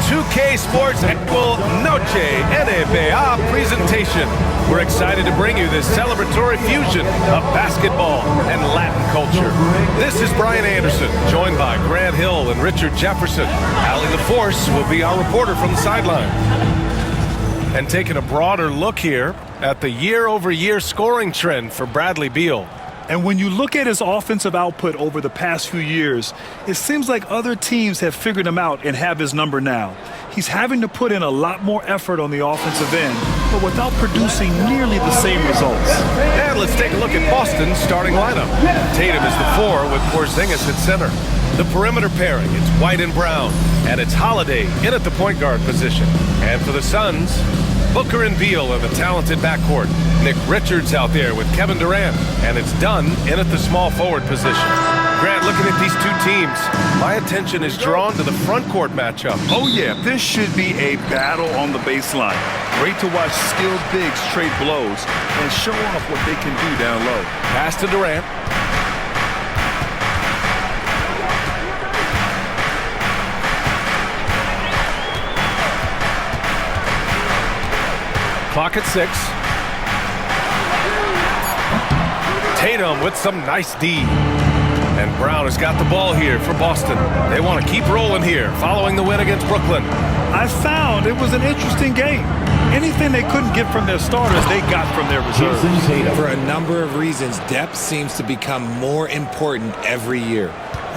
2K Sports Equal Noche NBA presentation. We're excited to bring you this celebratory fusion of basketball and Latin culture. This is Brian Anderson, joined by Grant Hill and Richard Jefferson. Allie LaForce will be our reporter from the sideline. And taking a broader look here at the year-over-year scoring trend for Bradley Beal. And when you look at his offensive output over the past few years, it seems like other teams have figured him out and have his number now. He's having to put in a lot more effort on the offensive end, but without producing nearly the same results. And let's take a look at Boston's starting lineup. Tatum is the 4 with Porzingis at center. The perimeter pairing, it's White and Brown, and it's Holiday in at the point guard position. And for the Suns, Booker and Beal are the talented backcourt. Nick Richards out there with Kevin Durant, and it's Dunn in at the small forward position. Grant, looking at these two teams, my attention is drawn to the front court matchup. Oh yeah, this should be a battle on the baseline. Great to watch skilled bigs trade blows and show off what they can do down low. Pass to Durant. Clock at 6. Tatum with some nice D. And Brown has got the ball here for Boston. They want to keep rolling here following the win against Brooklyn. I found it was an interesting game. Anything they couldn't get from their starters, they got from their reserves. For a number of reasons, depth seems to become more important every year.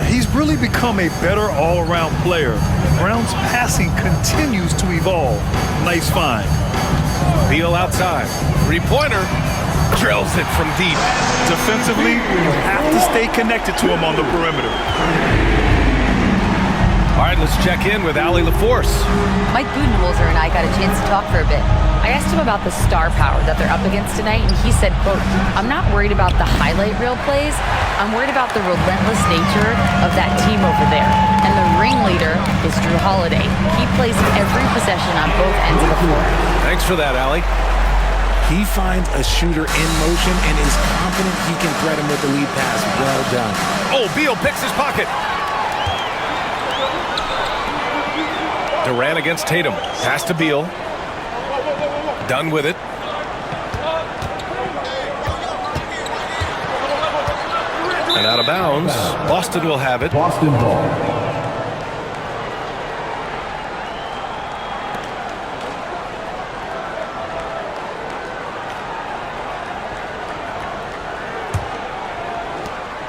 He's really become a better all-around player. Brown's passing continues to evolve. Nice find. Beal outside. Three-pointer. Drills it from deep. Defensively, you have to stay connected to him on the perimeter. All right, let's check in with Allie LaForce. Mike Budenholzer and I got a chance to talk for a bit. I asked him about the star power that they're up against tonight, and he said, quote, "I'm not worried about the highlight reel plays. I'm worried about the relentless nature of that team over there. And the ringleader is Drew Holiday. He plays every possession on both ends of the floor." Thanks for that, Allie. He finds a shooter in motion and is confident he can thread him with the lead pass. Well done. Oh, Beal picks his pocket. Durant against Tatum. Pass to Beal. Done with it. And out of bounds. Boston will have it. Boston ball.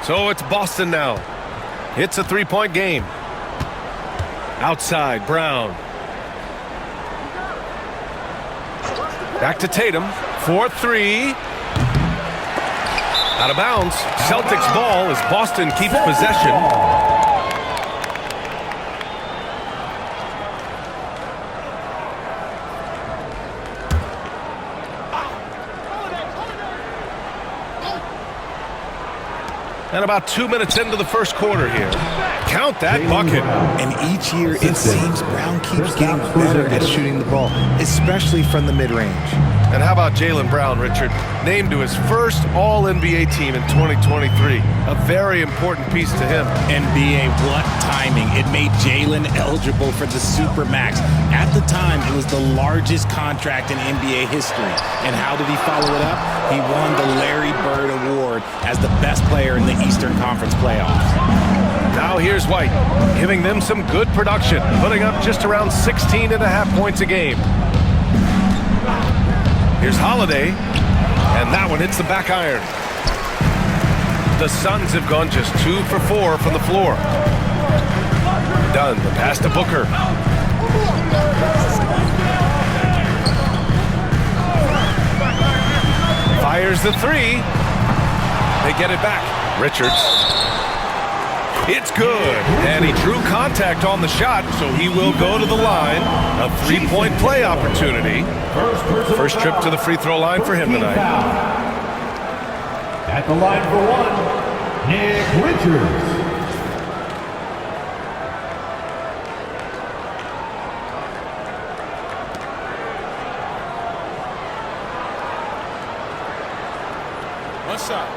So it's Boston now. It's a three-point game. Outside, Brown. Back to Tatum. 4-3. Out of bounds. Celtics ball as Boston keeps possession. And about 2 minutes into the first quarter here. Count that bucket. And each year it seems Brown keeps getting better at shooting the ball, especially from the mid-range. And how about Jaylen Brown, Richard? Named to his first All-NBA team in 2023. A very important piece to him. NBA, what timing. It made Jaylen eligible for the Supermax. At the time, it was the largest contract in NBA history. And how did he follow it up? He won the Larry Bird Award as the best player in the Eastern Conference playoffs. Now here's White, giving them some good production, putting up just around 16.5 points a game. Here's Holiday, and that one hits the back iron. The Suns have gone just 2 for 4 from the floor. Done, the pass to Booker. Fires the 3. They get it back. Richards. It's good, and he drew contact on the shot, so he will go to the line. A three-point play opportunity. First trip to the free throw line for him tonight. At the line for one, Nick Richards. What's up?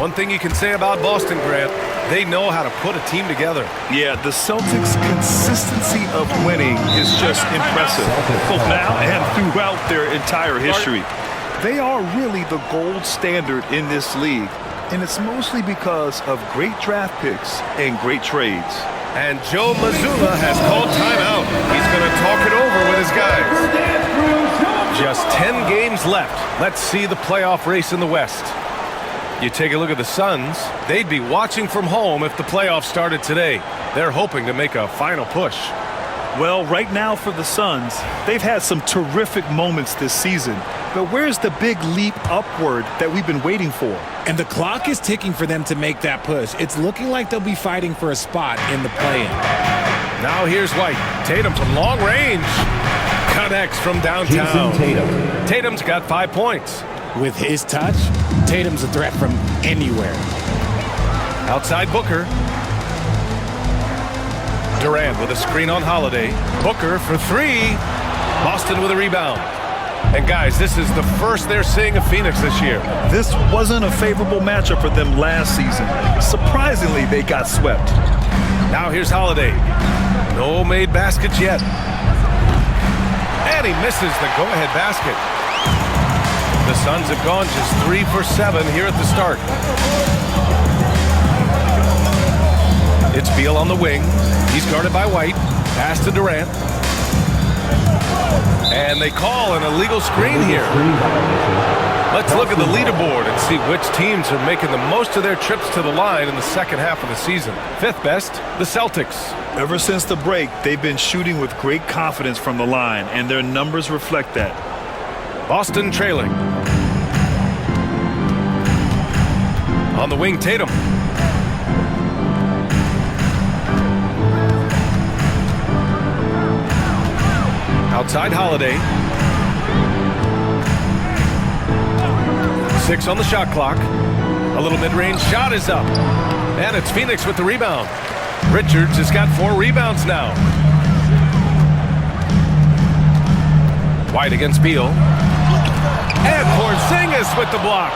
One thing you can say about Boston, Grant, they know how to put a team together. Yeah, the Celtics' consistency of winning is just impressive, both now and throughout their entire history. They are really the gold standard in this league, and it's mostly because of great draft picks and great trades. And Joe Mazzulla has called timeout. He's going to talk it over with his guys. Just 10 games left. Let's see the playoff race in the West. You take a look at the Suns, they'd be watching from home if the playoffs started today. They're hoping to make a final push. Well, right now for the Suns, they've had some terrific moments this season. But where's the big leap upward that we've been waiting for? And the clock is ticking for them to make that push. It's looking like they'll be fighting for a spot in the play-in. Now here's White. Tatum from long range. Connects from downtown. Tatum's got 5 points. With his touch, Tatum's a threat from anywhere. Outside Booker. Durant with a screen on Holiday. Booker for 3. Boston with a rebound. And guys, this is the first they're seeing of Phoenix this year. This wasn't a favorable matchup for them last season. Surprisingly, they got swept. Now here's Holiday. No made baskets yet. And he misses the go-ahead basket. The Suns have gone just 3 for 7 here at the start. It's Beal on the wing. He's guarded by White. Pass to Durant. And they call an illegal screen here. Let's look at the leaderboard and see which teams are making the most of their trips to the line in the second half of the season. 5th best, the Celtics. Ever since the break, they've been shooting with great confidence from the line, and their numbers reflect that. Boston trailing. On the wing, Tatum. Outside Holiday. 6 on the shot clock. A little mid-range shot is up. And it's Phoenix with the rebound. Richards has got 4 rebounds now. White against Beal. And Porzingis with the block.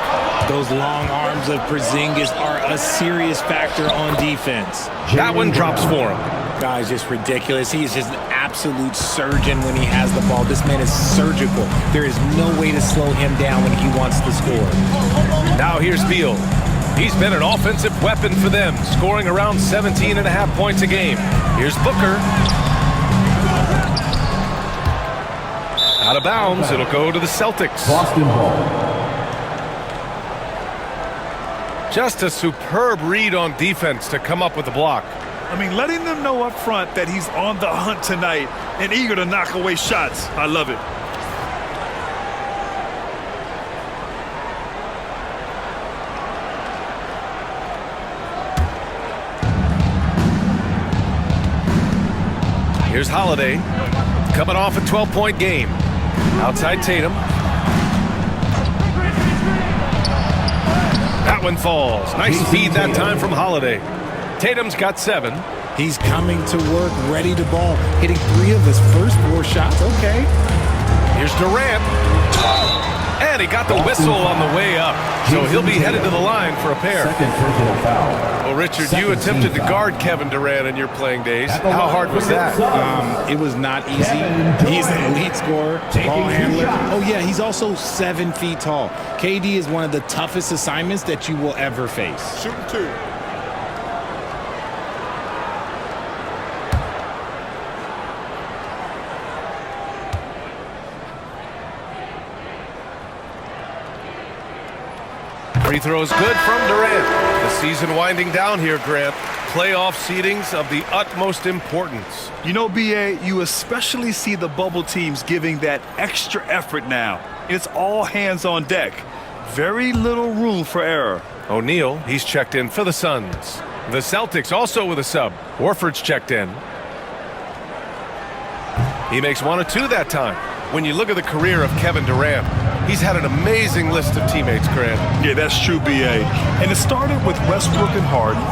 Those long arms of Porzingis are a serious factor on defense. That one drops for him. Guy's just ridiculous. He is just an absolute surgeon when he has the ball. This man is surgical. There is no way to slow him down when he wants to score. Now here's Beal. He's been an offensive weapon for them, scoring around 17.5 points a game. Here's Booker. Out of bounds, it'll go to the Celtics. Boston ball. Just a superb read on defense to come up with the block. I mean, letting them know up front that he's on the hunt tonight and eager to knock away shots. I love it. Here's Holiday, coming off a 12-point game. Outside Tatum. That one falls. Nice speed that time from Holiday. Tatum's got 7. He's coming to work, ready to ball, hitting 3 of his first 4 shots. Okay. Here's Durant. And he got the whistle on the way up. So he'll be headed to the line for a pair. Second personal foul. Well, Richard, you attempted to guard Kevin Durant in your playing days. How hard was that? It was not easy. He's an elite scorer, ball handler. Oh, yeah, he's also 7 feet tall. KD is one of the toughest assignments that you will ever face. Shooting 2. Free throw is good from Durant. The season winding down here, Grant. Playoff seedings of the utmost importance. You know, BA, you especially see the bubble teams giving that extra effort now. It's all hands on deck. Very little room for error. O'Neal, he's checked in for the Suns. The Celtics also with a sub. Horford's checked in. He makes 1 or 2 that time. When you look at the career of Kevin Durant, he's had an amazing list of teammates, Grant. Yeah, that's true, BA. And it started with Westbrook and Harden.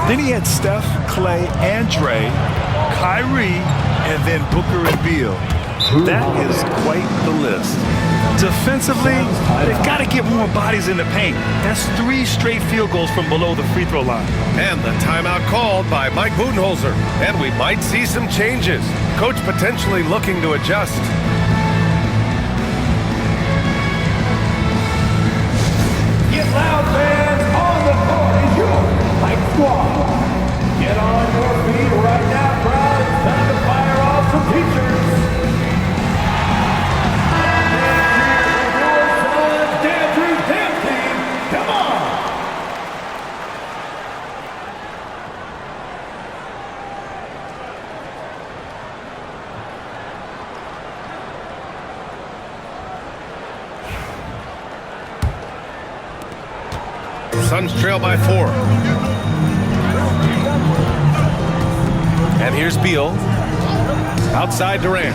Then he had Steph, Clay, and Dre, Kyrie, and then Booker and Beal. That is quite the list. Defensively, they've got to get more bodies in the paint. That's 3 straight field goals from below the free throw line. And the timeout called by Mike Budenholzer. And we might see some changes. Coach potentially looking to adjust. Get loud, fans. On the court is your Mike Squad. Get on your feet right now, crowd. It's time to fire off some teachers. Come on! Suns trail by 4. And here's Beal. Outside Durant.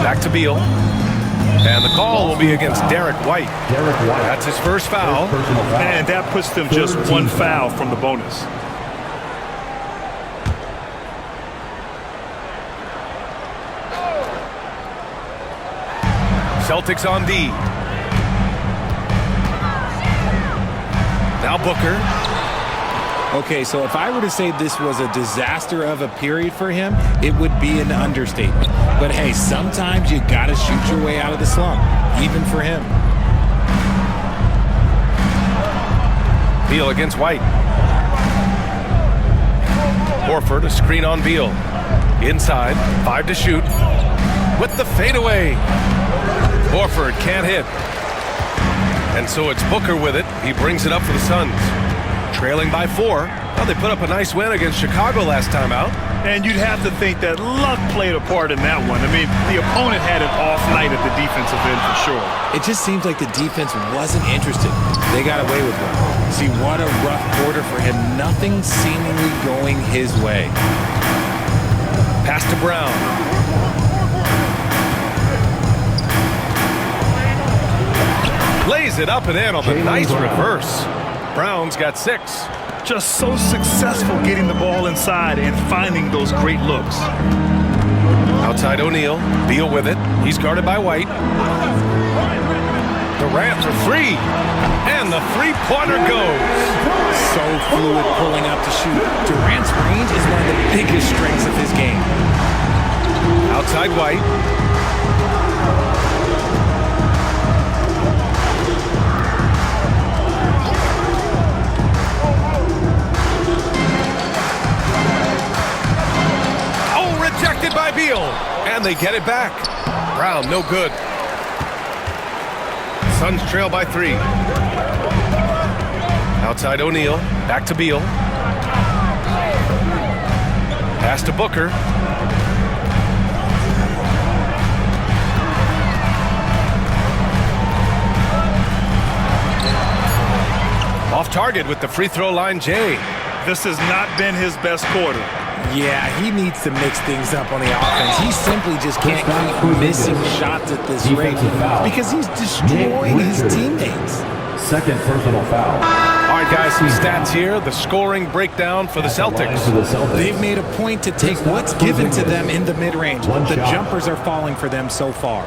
Back to Beal. And the call will be against Derek White. That's his first foul. And that puts them just 1 foul from the bonus. Celtics on D. Now Booker. Okay, so if I were to say this was a disaster of a period for him, it would be an understatement. But hey, sometimes you gotta shoot your way out of the slump, even for him. Beal against White. Horford, a screen on Beal. Inside, 5 to shoot. With the fadeaway. Horford can't hit. And so it's Booker with it. He brings it up for the Suns. Trailing by 4. Well, they put up a nice win against Chicago last time out. And you'd have to think that luck played a part in that one. I mean, the opponent had an off night at the defensive end for sure. It just seems like the defense wasn't interested. They got away with one. See, what a rough quarter for him. Nothing seemingly going his way. Pass to Brown. Lays it up and in on the nice reverse. Brown's got 6. Just so successful getting the ball inside and finding those great looks. Outside O'Neal. Beal with it. He's guarded by White. Durant for 3. And the three-pointer goes. So fluid pulling up to shoot. Durant's range is one of the biggest strengths of his game. Outside White. Rejected by Beal, and they get it back. Brown, no good. Suns trail by 3. Outside O'Neal, back to Beal. Pass to Booker. Off target with the free throw line, Jay. This has not been his best quarter. Yeah, he needs to mix things up on the offense. He simply just can't keep missing shots at this rate because he's destroying his teammates. Second personal foul. All right, guys, some stats here. The scoring breakdown for the Celtics. They've made a point to take what's given to them in the mid-range. The jumpers are falling for them so far.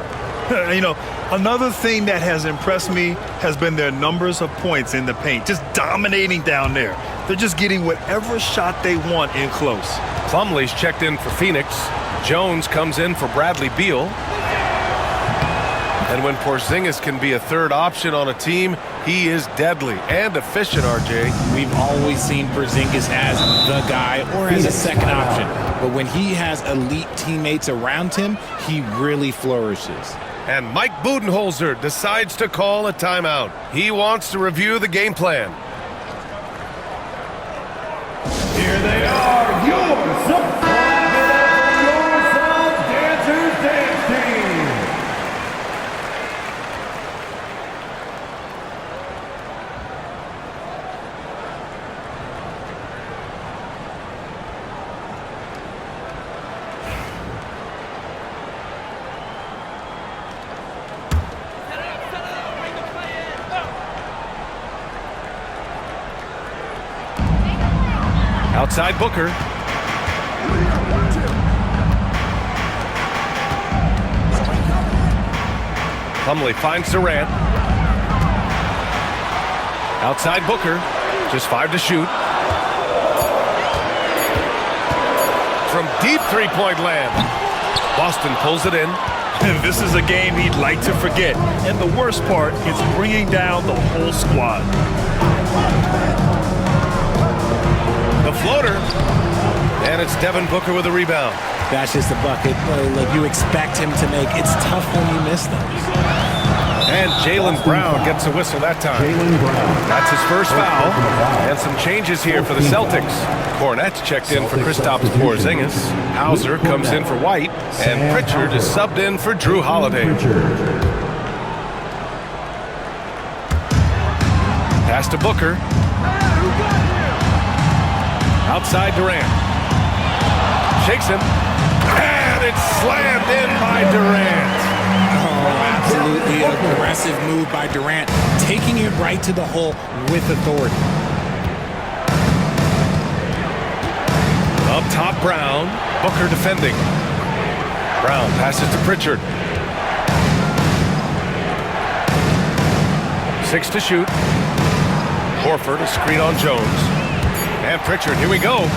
You know, another thing that has impressed me has been their numbers of points in the paint, just dominating down there. They're just getting whatever shot they want in close. Plumlee's checked in for Phoenix. Jones comes in for Bradley Beal. And when Porzingis can be a third option on a team, he is deadly and efficient, RJ. We've always seen Porzingis as the guy or as a second option. But when he has elite teammates around him, he really flourishes. And Mike Budenholzer decides to call a timeout. He wants to review the game plan. Here they are, your Suns. Your Suns Dancers Dance Team. Outside Booker. Plumlee finds Durant. Outside Booker. Just 5 to shoot. From deep three-point land. Boston pulls it in. This is a game he'd like to forget. And the worst part is bringing down the whole squad. The floater. And it's Devin Booker with a rebound. That's just a bucket like you expect him to make. It's tough when you miss them. And Jaylen Brown gets a whistle that time. That's his first foul. And some changes here for the Celtics. Hornets checked in for Kristaps Porzingis. Hauser comes in for White. And Pritchard is subbed in for Drew Holiday. Pass to Booker. Outside Durant. Shakes him. And it's slammed in by Durant. Oh, absolutely aggressive move by Durant, taking it right to the hole with authority. Up top, Brown. Booker defending. Brown passes to Pritchard. 6 to shoot. Horford, a screen on Jones. And Pritchard, here we go.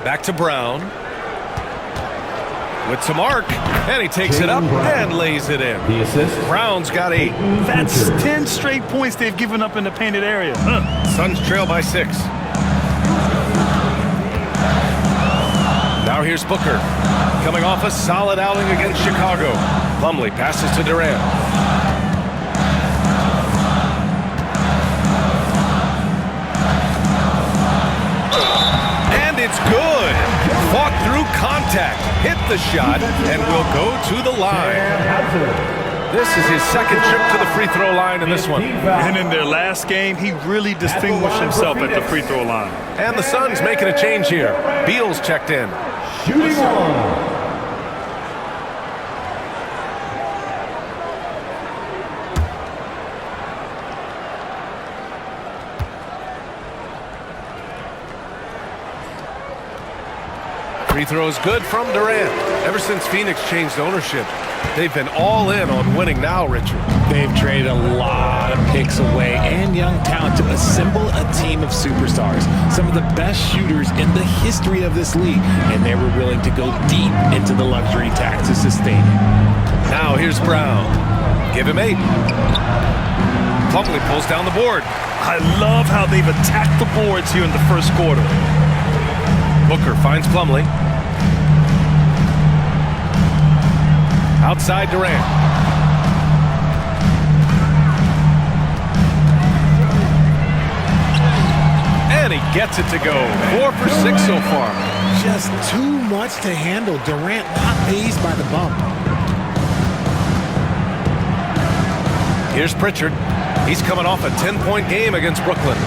Back to Brown. With some arc. And he takes it up and lays it in. The assist. Brown's got 8. That's 10 straight points they've given up in the painted area. Suns trail by 6. Now here's Booker. Coming off a solid outing against Chicago. Plumlee passes to Durant. And it's good. Fought through contact. Hit the shot and will go to the line. This is his second trip to the free throw line in this one. And in their last game, he really distinguished himself at the free throw line. And the Suns making a change here. Beal's checked in. Shooting one. Free throw is good from Durant. Ever since Phoenix changed ownership, they've been all in on winning now, Richard. They've traded a lot of picks away and young talent to assemble a team of superstars. Some of the best shooters in the history of this league, and they were willing to go deep into the luxury tax to sustain it. Now here's Brown. Give him 8. Plumlee pulls down the board. I love how they've attacked the boards here in the first quarter. Booker finds Plumlee. Outside Durant. And he gets it to go. 4 for 6 so far. Just too much to handle. Durant not fazed by the bump. Here's Pritchard. He's coming off a 10-point game against Brooklyn.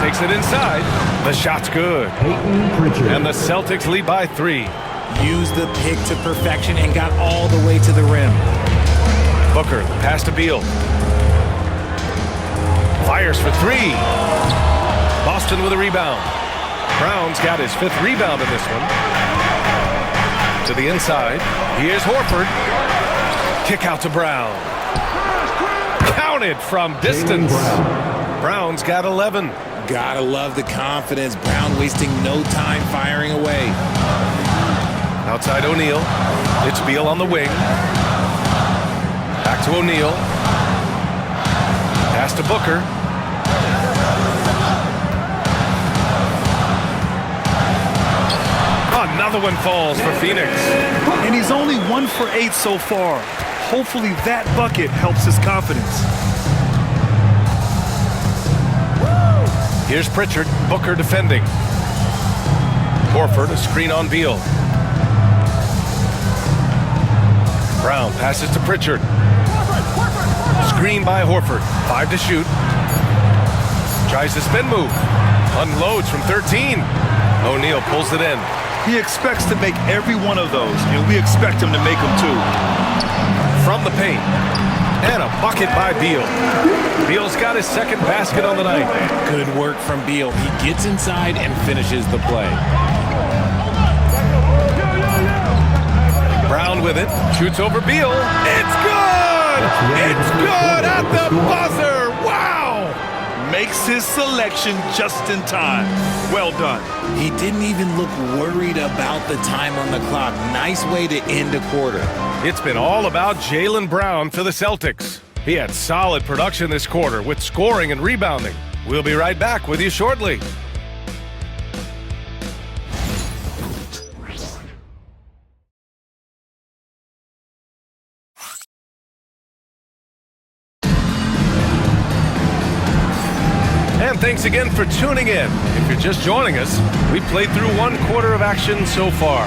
Takes it inside. The shot's good. And the Celtics lead by 3. Used the pick to perfection and got all the way to the rim. Booker, pass to Beal. Fires for 3. Boston with a rebound. Brown's got his 5th rebound in this one. To the inside. Here's Horford. Kick out to Brown. Counted from distance. Brown's got 11. Gotta love the confidence. Brown wasting no time firing away. Outside O'Neal. It's Beal on the wing. Back to O'Neal. Pass to Booker. Another one falls for Phoenix. And he's only 1 for 8 so far. Hopefully that bucket helps his confidence. Here's Pritchard. Booker defending. Horford, a screen on Beal. Brown passes to Pritchard. Screen by Horford. 5 to shoot. Tries the spin move. Unloads from 13. O'Neal pulls it in. He expects to make every one of those, and we expect him to make them too. From the paint. And a bucket by Beal. Beal's got his second basket on the night. Good work from Beal. He gets inside and finishes the play. Brown with it. Shoots over Beal. It's good! It's good at the buzzer! Wow! Makes his selection just in time. Well done. He didn't even look worried about the time on the clock. Nice way to end a quarter. It's been all about Jaylen Brown for the Celtics. He had solid production this quarter with scoring and rebounding. We'll be right back with you shortly. And thanks again for tuning in. If you're just joining us, we played through one quarter of action so far.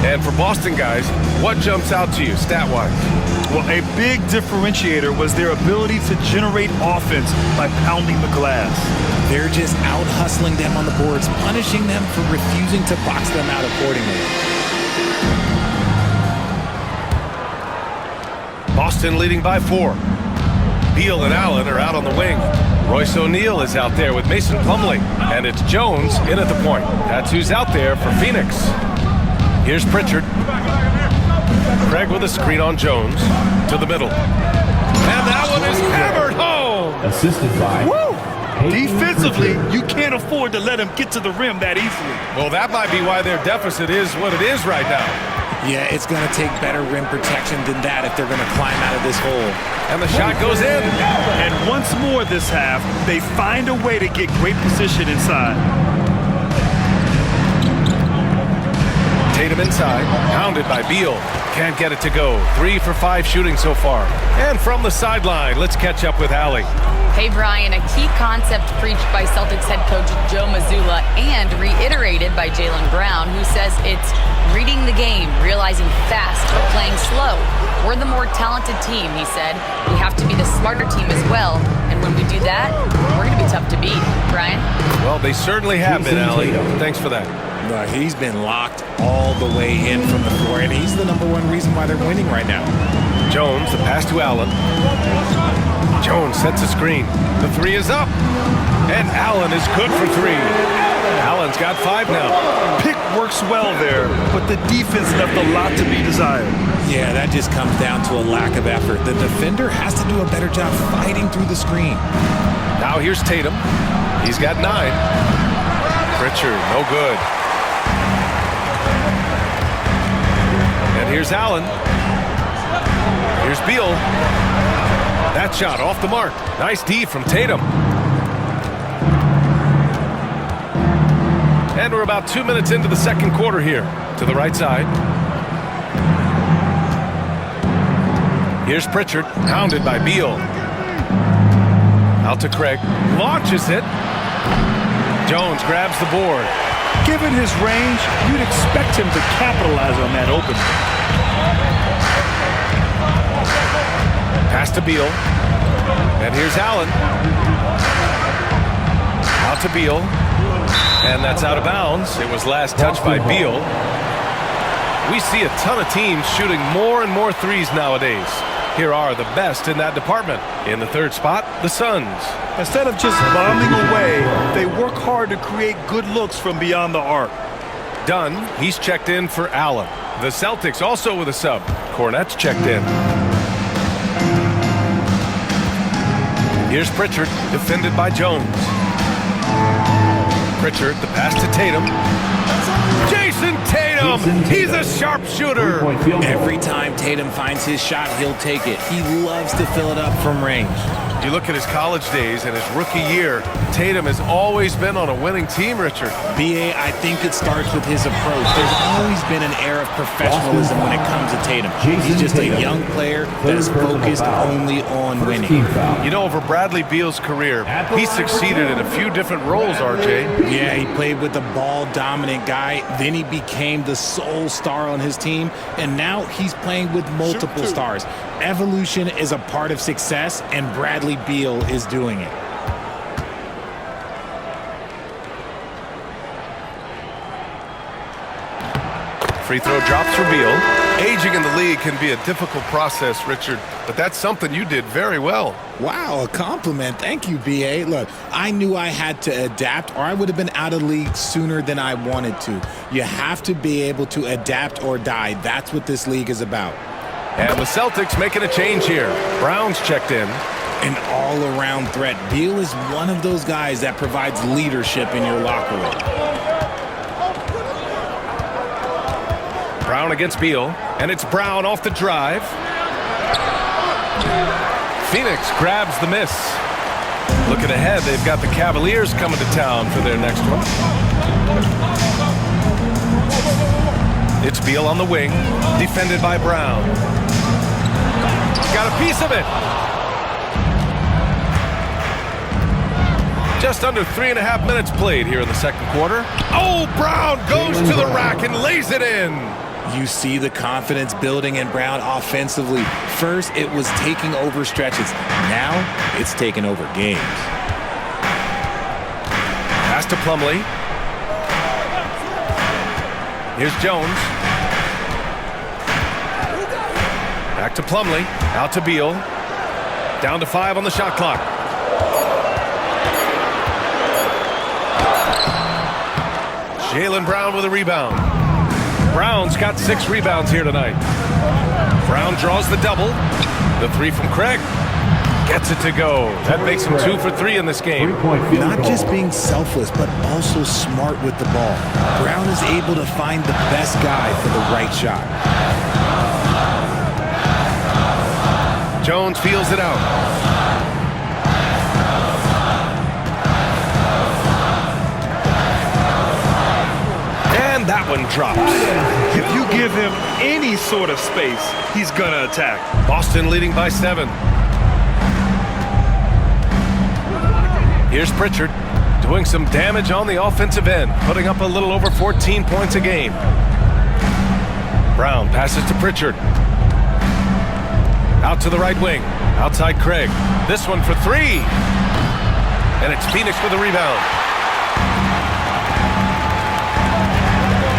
And for Boston guys, what jumps out to you stat-wise? Well, a big differentiator was their ability to generate offense by pounding the glass. They're just out-hustling them on the boards, punishing them for refusing to box them out accordingly. Boston leading by 4. Beal and Allen are out on the wing. Royce O'Neal is out there with Mason Plumlee. And it's Jones in at the point. That's who's out there for Phoenix. Here's Pritchard. Craig with a screen on Jones. To the middle. And that one is hammered home! Assisted by... Woo! Defensively, you can't afford to let him get to the rim that easily. Well, that might be why their deficit is what it is right now. Yeah, it's going to take better rim protection than that if they're going to climb out of this hole. And the shot goes in. And once more this half, they find a way to get great position inside. Tatum inside, pounded by Beal. Can't get it to go. 3 for 5 shooting so far. And from the sideline, let's catch up with Allie. Hey, Brian, a key concept preached by Celtics head coach Joe Mazzulla and reiterated by Jaylen Brown, who says it's reading the game, realizing fast, but playing slow. We're the more talented team, he said. We have to be the smarter team as well. And when we do that, we're going to be tough to beat. Brian? Well, they certainly have been, Allie. Thanks for that. He's been locked all the way in from the floor, and he's the #1 reason why they're winning right now. Jones, the pass to Allen. Jones sets a screen. The 3 is up. And Allen is good for 3. Allen's got 5 now. Pick works well there, but the defense left a lot to be desired. Yeah, that just comes down to a lack of effort. The defender has to do a better job fighting through the screen. Now here's Tatum. He's got 9. Pritchard, no good. And here's Allen. Here's Beal. That shot off the mark. Nice D from Tatum. And we're about 2 minutes into the second quarter here. To the right side. Here's Pritchard, pounded by Beal. Out to Craig. Launches it. Jones grabs the board. Given his range, you'd expect him to capitalize on that opening. Pass to Beal. And here's Allen. Out to Beal. And that's out of bounds. It was last touched by Beal. We see a ton of teams shooting more and more threes nowadays. Here are the best in that department. In the third spot, the Suns. Instead of just bombing away, they work hard to create good looks from beyond the arc. Dunn, he's checked in for Allen. The Celtics also with a sub. Hornets checked in. Here's Pritchard, defended by Jones. Pritchard, the pass to Tatum. Jason Tatum! He's a sharpshooter! Every time Tatum finds his shot, he'll take it. He loves to fill it up from range. You look at his college days and his rookie year, Tatum has always been on a winning team, Richard. B.A., I think it starts with his approach. There's always been an air of professionalism when it comes to Tatum. He's just a young player that is focused only on winning. You know, over Bradley Beal's career, he succeeded in a few different roles, RJ. Yeah, he played with the ball-dominant guy. Then he became the sole star on his team, and now he's playing with multiple stars. Evolution is a part of success, and Bradley Beal is doing it. Free throw drops for Beal, Aging in the league can be a difficult process, Richard, but that's something you did very well. Wow, a compliment. Thank you, B.A. Look, I knew I had to adapt or I would have been out of the league sooner than I wanted to. You have to be able to adapt or die. That's what this league is about. And the Celtics making a change here. Brown's checked in. An all-around threat. Beal is one of those guys that provides leadership in your locker room. Brown against Beal, and it's Brown off the drive. Phoenix grabs the miss. Looking ahead, they've got the Cavaliers coming to town for their next one. It's Beal on the wing, defended by Brown. Got a piece of it. Just under 3.5 minutes played here in the second quarter. Oh, Brown goes to the rack and lays it in. You see the confidence building in Brown offensively. First, it was taking over stretches. Now, it's taking over games. Pass to Plumlee. Here's Jones. Back to Plumlee. Out to Beal. Down to 5 on the shot clock. Jaylen Brown with a rebound. Brown's got 6 rebounds here tonight. Brown draws the double. The 3 from Craig. Gets it to go. That makes him 2 for 3 in this game. Not just being selfless, but also smart with the ball. Brown is able to find the best guy for the right shot. Jones feels it out. And that one drops. If you give him any sort of space, he's going to attack. Boston leading by 7. Here's Pritchard doing some damage on the offensive end, putting up a little over 14 points a game. Brown passes to Pritchard. Out to the right wing. Outside Craig. This one for 3. And it's Phoenix with the rebound.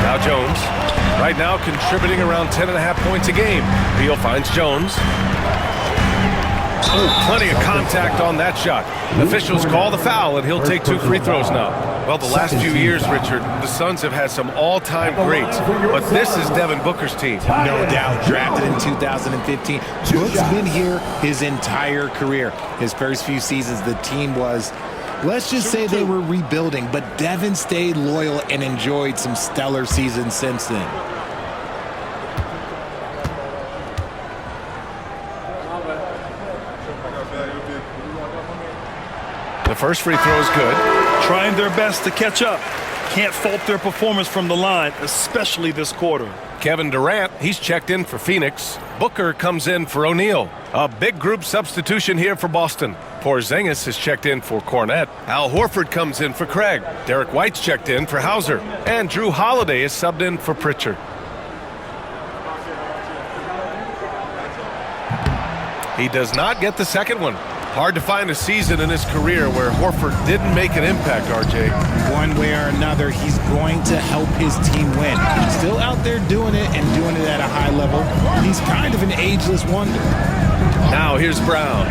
Now Jones. Right now contributing around 10.5 points a game. Beal finds Jones. Oh, plenty of contact on that shot. Officials call the foul, and he'll take 2 free throws now. Well, the last few years, Richard, the Suns have had some all-time greats, but this is Devin Booker's team. No doubt, drafted in 2015. Book's been here his entire career. His first few seasons, the team was, let's just say they were rebuilding, but Devin stayed loyal and enjoyed some stellar seasons since then. The first free throw is good. Trying their best to catch up. Can't fault their performance from the line, especially this quarter. Kevin Durant, he's checked in for Phoenix. Booker comes in for O'Neal. A big group substitution here for Boston. Porzingis is checked in for Cornette. Al Horford comes in for Craig. Derek White's checked in for Hauser. And Drew Holiday is subbed in for Pritchard. He does not get the second one. Hard to find a season in his career where Horford didn't make an impact, RJ. One way or another, he's going to help his team win. Still out there doing it and doing it at a high level. He's kind of an ageless wonder. Now here's Brown.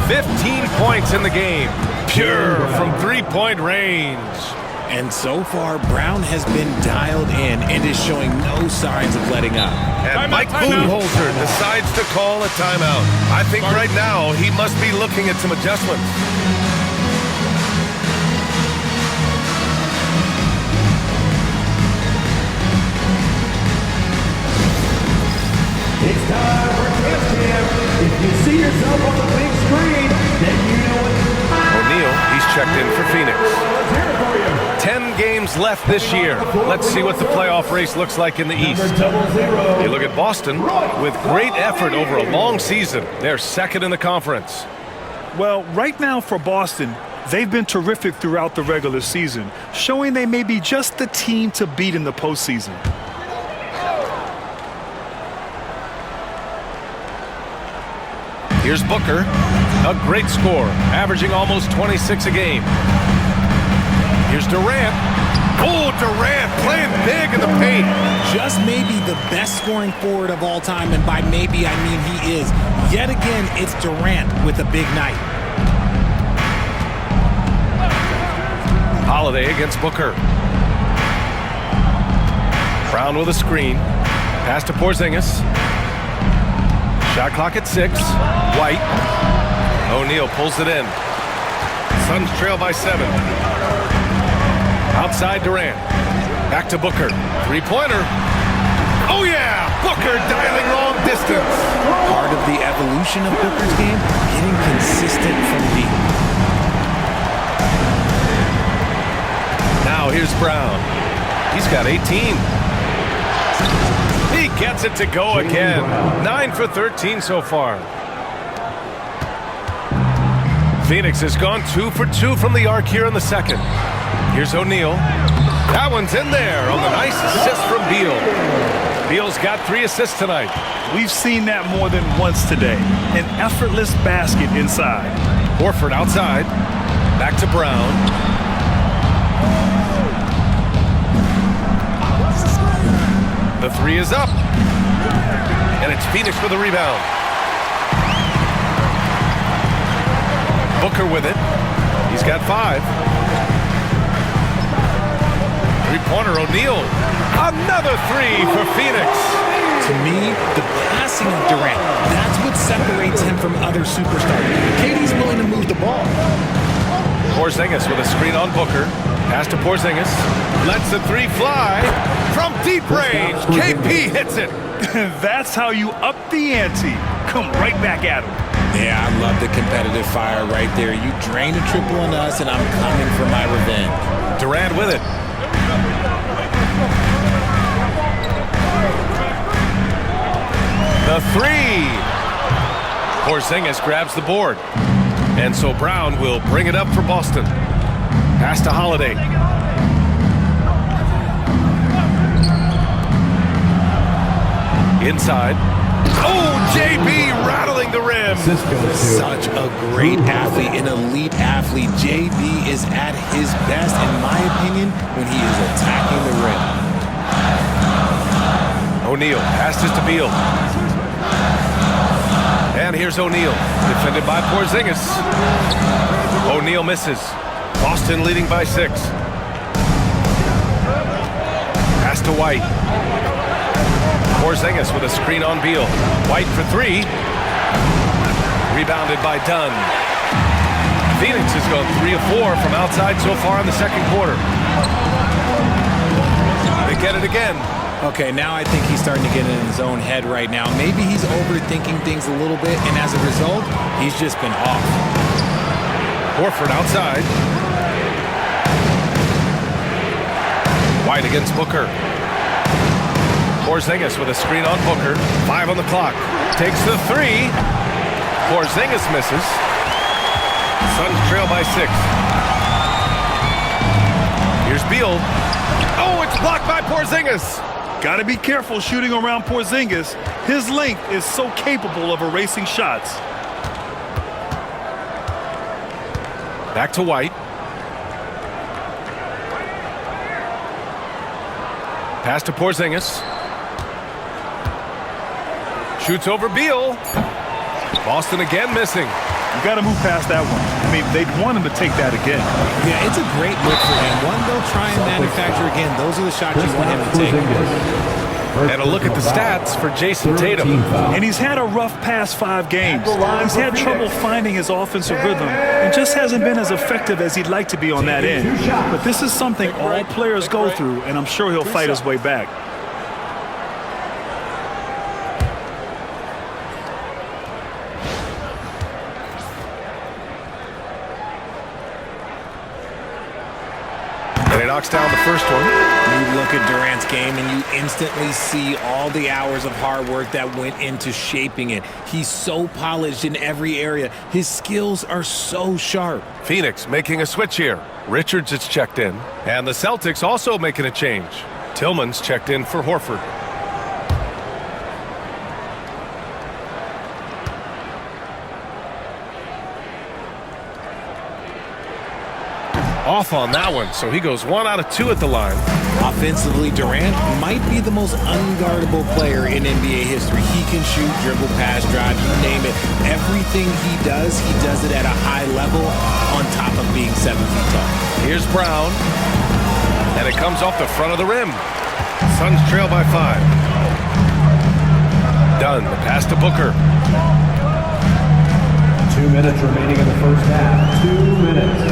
15 points in the game. Pure from 3-point range. And so far, Brown has been dialed in and is showing no signs of letting up. And Mike Budenholzer decides to call a timeout. I think right now he must be looking at some adjustments. It's time for Tip Cam. If you see yourself on the big screen, then you know it. O'Neal, he's checked in for Phoenix. Let's hear it for you. 10 games left this year. Let's see what the playoff race looks like in the East. You look at Boston, with great effort over a long season. They're second in the conference. Well, right now for Boston, they've been terrific throughout the regular season, showing they may be just the team to beat in the postseason. Here's Booker, a great scorer, averaging almost 26 a game. Here's Durant, Oh, Durant playing big in the paint. Just maybe the best scoring forward of all time, and by maybe I mean he is. Yet again, it's Durant with a big night. Holiday against Booker. Brown with a screen. Pass to Porzingis. Shot clock at 6. White. O'Neal pulls it in. Suns trail by 7. Outside Durant. Back to Booker. Three-pointer. Oh, yeah! Booker dialing long distance. Part of the evolution of Booker's game, getting consistent from deep. Now here's Brown. He's got 18. He gets it to go again. 9 for 13 so far. Phoenix has gone 2 for 2 from the arc here in the second. Here's O'Neal. That one's in there on the nice assist from Beal. Beal's got 3 assists tonight. We've seen that more than once today. An effortless basket inside. Horford outside. Back to Brown. The 3 is up. And it's Phoenix for the rebound. Booker with it. He's got 5. Three-pointer, O'Neal. Another 3 for Phoenix. To me, the passing of Durant, that's what separates him from other superstars. KD's willing to move the ball. Porzingis with a screen on Booker. Pass to Porzingis. Lets the 3 fly. From deep range, KP hits it. That's how you up the ante. Come right back at him. Yeah, I love the competitive fire right there. You drain a triple on us, and I'm coming for my revenge. Durant with it. The 3. Porzingis grabs the board. And so Brown will bring it up for Boston. Pass to Holiday. Inside. Oh, JB rattling the rim. Such a great athlete, an elite athlete. JB is at his best, in my opinion, when he is attacking the rim. O'Neal passes to Beal. And here's O'Neal, defended by Porzingis. O'Neal misses. Boston leading by 6. Pass to White. Porzingis with a screen on Beal. White for 3. Rebounded by Dunn. Phoenix has gone 3 of 4 from outside so far in the second quarter. They get it again. Okay, now I think he's starting to get in his own head right now. Maybe he's overthinking things a little bit, and as a result, he's just been off. Horford outside. White against Booker. Porzingis with a screen on Booker. 5 on the clock. Takes the 3. Porzingis misses. Suns trail by 6. Here's Beal. Oh, it's blocked by Porzingis. Got to be careful shooting around Porzingis. His length is so capable of erasing shots. Back to White. Pass to Porzingis. Shoots over Beal. Boston again missing. You got to move past that one. I mean, they'd want him to take that again. Yeah, it's a great look for him. One they'll try and manufacture again. Those are the shots you want him to take. And a look at the stats for Jason Tatum. And he's had a rough past 5 games. He's had trouble finding his offensive rhythm and just hasn't been as effective as he'd like to be on that end. But this is something all players go through, and I'm sure he'll fight his way back. And he knocks down the first one. You look at Durant's game and you instantly see all the hours of hard work that went into shaping it. He's so polished in every area. His skills are so sharp. Phoenix making a switch here. Richards is checked in. And the Celtics also making a change. Tillman's checked in for Horford. Off on that one, so he goes 1 out of 2 at the line. Offensively, Durant might be the most unguardable player in NBA history. He can shoot, dribble, pass, drive, you name it. Everything he does it at a high level on top of being 7 feet tall. Here's Brown, and it comes off the front of the rim. Suns trail by 5. Done, the pass to Booker. 2 minutes remaining in the first half. 2 minutes.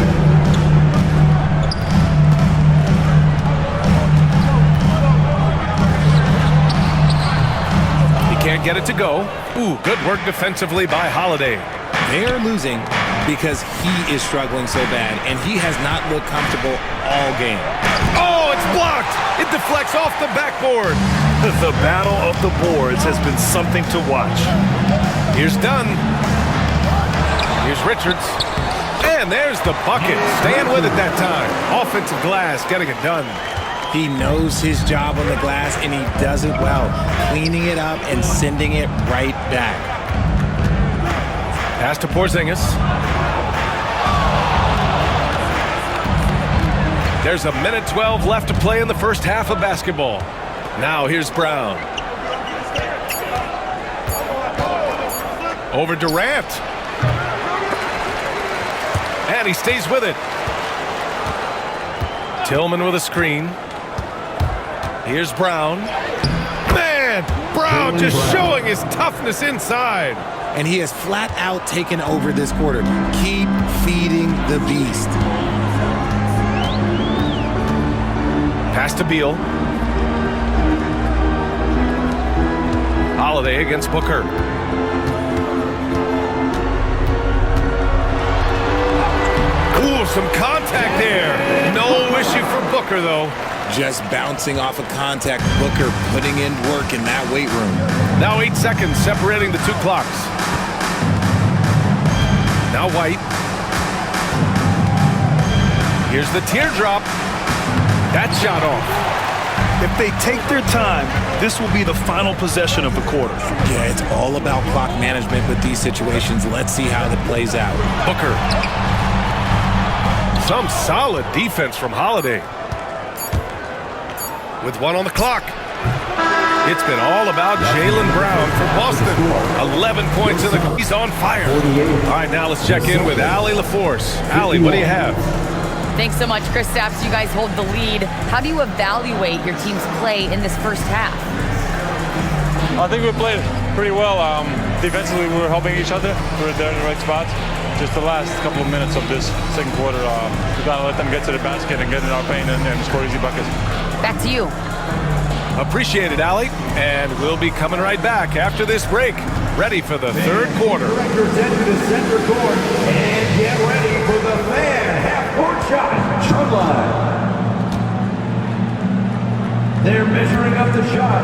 Can't get it to go. Ooh, good work defensively by Holiday. They're losing because he is struggling so bad, and he has not looked comfortable all game. Oh, it's blocked! It deflects off the backboard. The battle of the boards has been something to watch. Here's Dunn. Here's Richards. And there's the bucket. Staying with it that time. Offensive glass, getting it done. He knows his job on the glass, and he does it well, cleaning it up and sending it right back. Pass to Porzingis. There's 1:12 left to play in the first half of basketball. Now here's Brown. Over Durant. And he stays with it. Tillman with a screen. Here's Brown. Man, Brown just showing his toughness inside. And he has flat out taken over this quarter. Keep feeding the beast. Pass to Beal. Holiday against Booker. Ooh, some contact there. No issue for Booker, though. Just bouncing off of contact. Booker putting in work in that weight room. Now 8 seconds separating the 2 clocks. Now White. Here's the teardrop. That shot off. If they take their time, this will be the final possession of the quarter. Yeah, it's all about clock management with these situations. Let's see how that plays out. Booker. Some solid defense from Holiday. With 1 on the clock. It's been all about Jaylen Brown for Boston. 11 points in the... He's on fire. All right, now let's check in with Allie LaForce. Allie, what do you have? Thanks so much, Chris Stapps. You guys hold the lead. How do you evaluate your team's play in this first half? I think we played pretty well. Defensively, we were helping each other. We were there in the right spots. Just the last couple of minutes of this second quarter, we got to let them get to the basket and get in our paint and score easy buckets. Back to you. Appreciate it, Allie. And we'll be coming right back after this break. Ready for the third quarter. Directors enter the center court and get ready for the fan half-court shot line. They're measuring up the shot.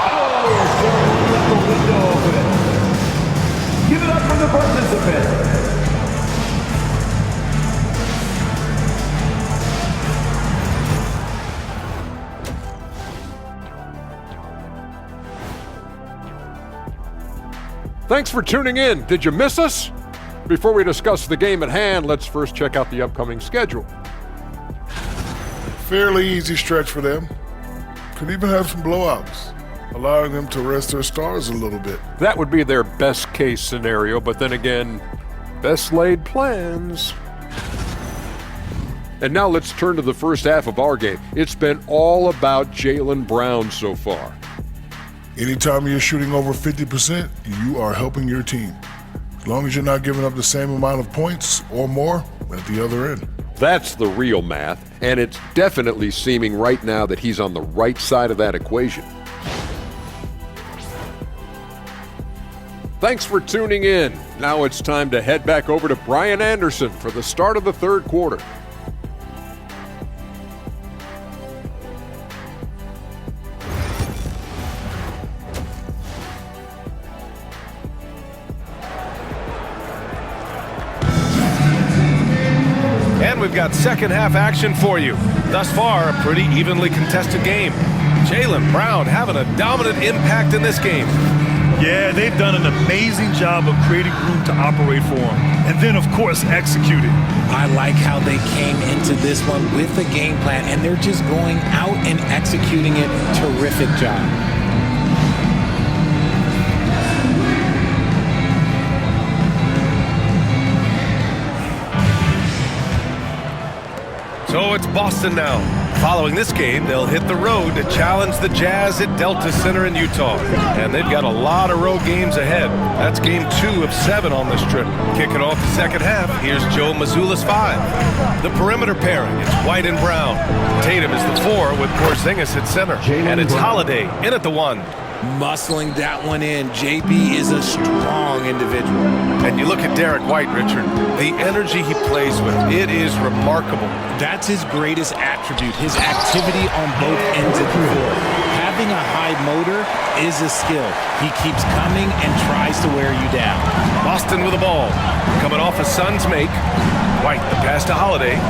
Oh, so let the window open. Give it up for the participant. Thanks for tuning in. Did you miss us? Before we discuss the game at hand, let's first check out the upcoming schedule. Fairly easy stretch for them. Could even have some blowouts, allowing them to rest their stars a little bit. That would be their best case scenario, but then again, best laid plans. And now let's turn to the first half of our game. It's been all about Jaylen Brown so far. Anytime you're shooting over 50%, you are helping your team. As long as you're not giving up the same amount of points or more at the other end. That's the real math, and it's definitely seeming right now that he's on the right side of that equation. Thanks for tuning in. Now it's time to head back over to Brian Anderson for the start of the third quarter. We've got second half action for you. Thus far, a pretty evenly contested game. Jaylen Brown having a dominant impact in this game. Yeah, they've done an amazing job of creating room to operate for him. And then, of course, executing. I like how they came into this one with a game plan, and they're just going out and executing it. Terrific job. So it's Boston now. Following this game, they'll hit the road to challenge the Jazz at Delta Center in Utah. And they've got a lot of road games ahead. That's game 2 of 7 on this trip. Kicking off the second half, here's Joe Mazzulla's 5. The perimeter pairing, it's White and Brown. Tatum is the 4 with Porzingis at center. And it's Holiday in at the 1. Muscling that one in. JB is a strong individual. And you look at Derek White, Richard, the energy he plays with, it is remarkable. That's his greatest attribute, his activity on both ends of the floor. Having a high motor is a skill. He keeps coming and tries to wear you down. Boston with the ball. Coming off a Suns make. White, the pass to Holiday.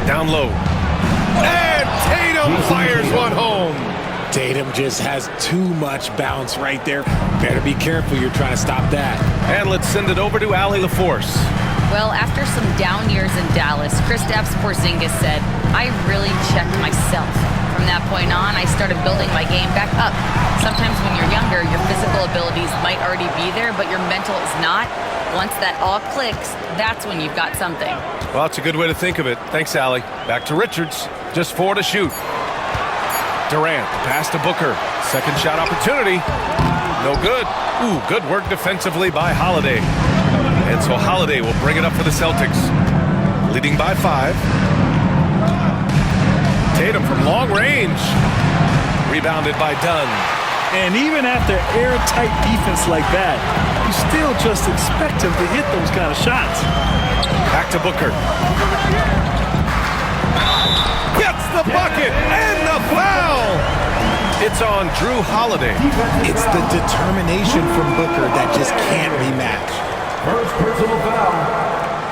Down low. And Tatum fires one home. Tatum just has too much bounce right there. Better be careful, you're trying to stop that. And let's send it over to Allie LaForce. Well, after some down years in Dallas, Kristaps Porzingis said, I really checked myself. From that point on, I started building my game back up. Sometimes when you're younger, your physical abilities might already be there, but your mental is not. Once that all clicks, that's when you've got something. Well, that's a good way to think of it. Thanks, Allie. Back to Richards. Just 4 to shoot. Durant, pass to Booker. Second shot opportunity. No good. Ooh, good work defensively by Holiday. And so Holiday will bring it up for the Celtics. Leading by 5. Tatum from long range. Rebounded by Dunn. And even after airtight defense like that, you still just expect him to hit those kind of shots. Back to Booker. Gets the bucket and the foul. It's on Drew Holiday. It's the determination from Booker that just can't be matched. First personal foul.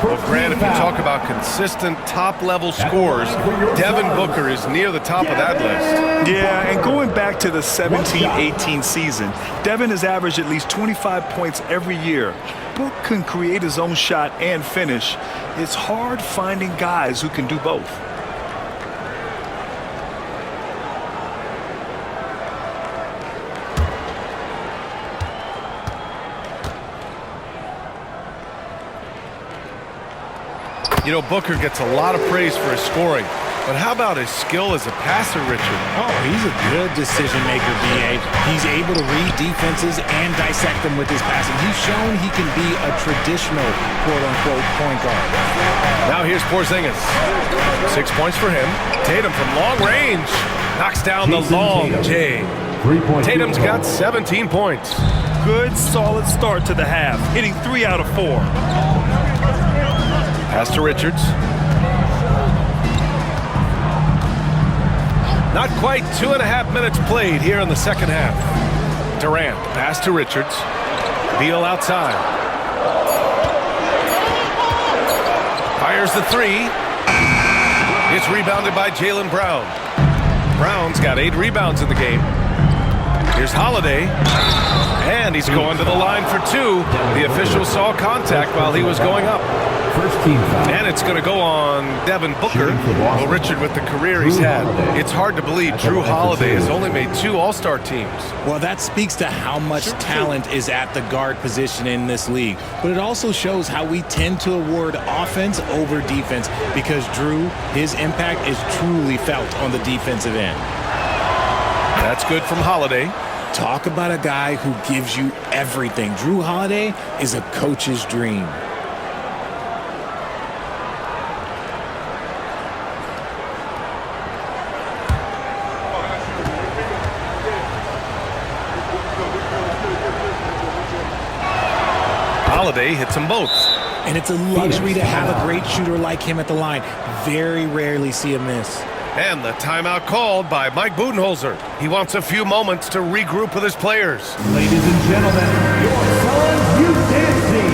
Well, Grant, if you talk about consistent top-level scores, Devin Booker is near the top of that list. Yeah, and going back to the 17-18 season, Devin has averaged at least 25 points every year. Book can create his own shot and finish. It's hard finding guys who can do both. You know, Booker gets a lot of praise for his scoring, but how about his skill as a passer, Richard? Oh, he's a good decision maker, B.A. He's able to read defenses and dissect them with his passing. He's shown he can be a traditional quote-unquote point guard. Now here's Porzingis. 6 points for him. Tatum from long range knocks down the long J. Tatum's got 17 points. Good, solid start to the half, hitting 3 out of 4. Pass to Richards. Not quite 2.5 minutes played here in the second half. Durant, pass to Richards. Beal outside. Fires the 3. It's rebounded by Jaylen Brown. Brown's got 8 rebounds in the game. Here's Holiday. And he's going to the line for 2. The official saw contact while he was going up. First team foul. And it's going to go on Devin Booker. Well, Richard, with the career he's had, it's hard to believe Drew Holiday has only made 2 All-Star teams. Well, that speaks to how much talent is at the guard position in this league. But it also shows how we tend to award offense over defense because Drew, his impact is truly felt on the defensive end. That's good from Holiday. Talk about a guy who gives you everything. Drew Holiday is a coach's dream. Holiday hits them both. And it's a luxury to have a great shooter like him at the line. Very rarely see a miss. And the timeout called by Mike Budenholzer. He wants a few moments to regroup with his players. Ladies and gentlemen, your SUNS Youth Dance Team.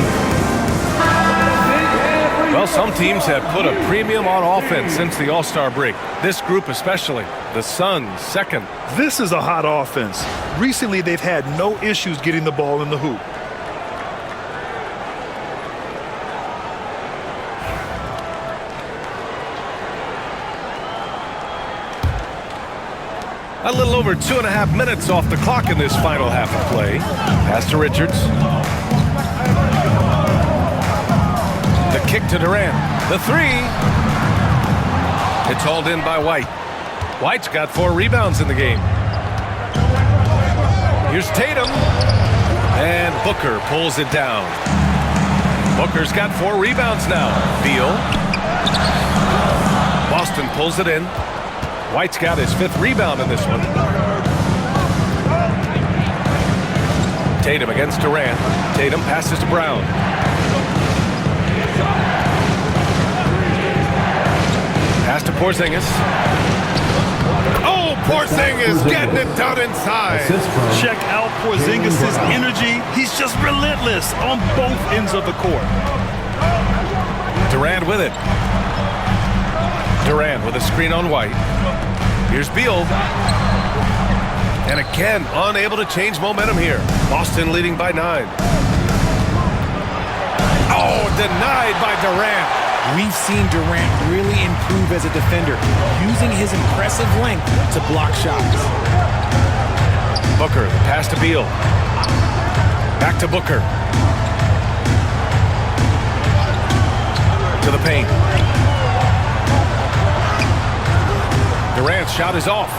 Well, some teams have put a premium on offense since the All-Star break. This group especially. The Suns, second. This is a hot offense. Recently, they've had no issues getting the ball in the hoop. A little over 2.5 minutes off the clock in this final half of play. Pass to Richards. The kick to Durant. The three. It's hauled in by White. White's got 4 rebounds in the game. Here's Tatum. And Booker pulls it down. Booker's got 4 rebounds now. Beal. Boston pulls it in. White's got his 5th rebound in this one. Tatum against Durant. Tatum passes to Brown. Pass to Porzingis. Oh, Porzingis getting it done inside. Check out Porzingis' energy. He's just relentless on both ends of the court. Durant with it. Durant with a screen on White. Here's Beal. And again, unable to change momentum here. Boston leading by 9. Oh, denied by Durant. We've seen Durant really improve as a defender, using his impressive length to block shots. Booker, the pass to Beal. Back to Booker. To the paint. Durant's shot is off.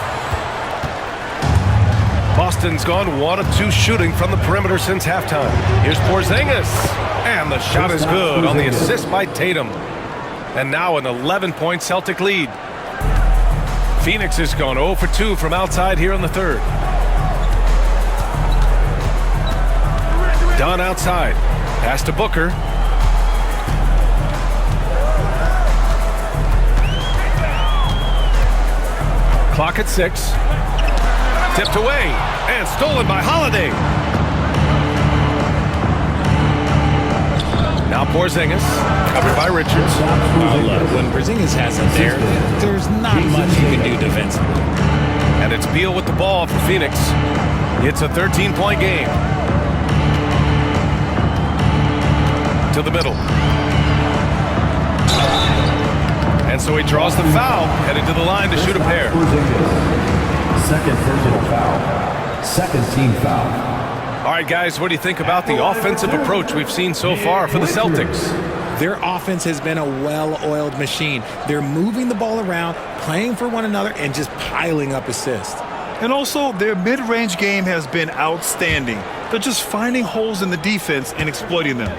Boston's gone 1 of 2 shooting from the perimeter since halftime. Here's Porzingis. And the shot is good on the assist by Tatum. And now an 11-point Celtic lead. Phoenix has gone 0 for 2 from outside here in the third. Dunn outside. Pass to Booker. Clock at 6. Tipped away and stolen by Holiday. Now Porzingis, covered by Richards. Look, when Porzingis has it there, there's not much you can do defensively. And it's Beal with the ball for Phoenix. It's a 13-point game. To the middle. And so he draws the foul, headed to the line to shoot a pair. Second personal foul. Second team foul. All right, guys, what do you think about the offensive approach we've seen so far for the Celtics? Their offense has been a well-oiled machine. They're moving the ball around, playing for one another, and just piling up assists. And also, their mid-range game has been outstanding. They're just finding holes in the defense and exploiting them.